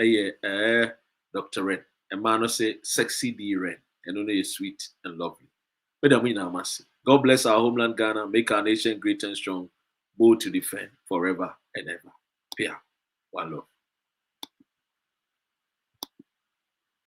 Dr. Ren. A man will say sexy D Ren. And only is sweet and lovely. God bless our homeland Ghana. Make our nation great and strong. Bold to defend forever and ever. Yeah. One love.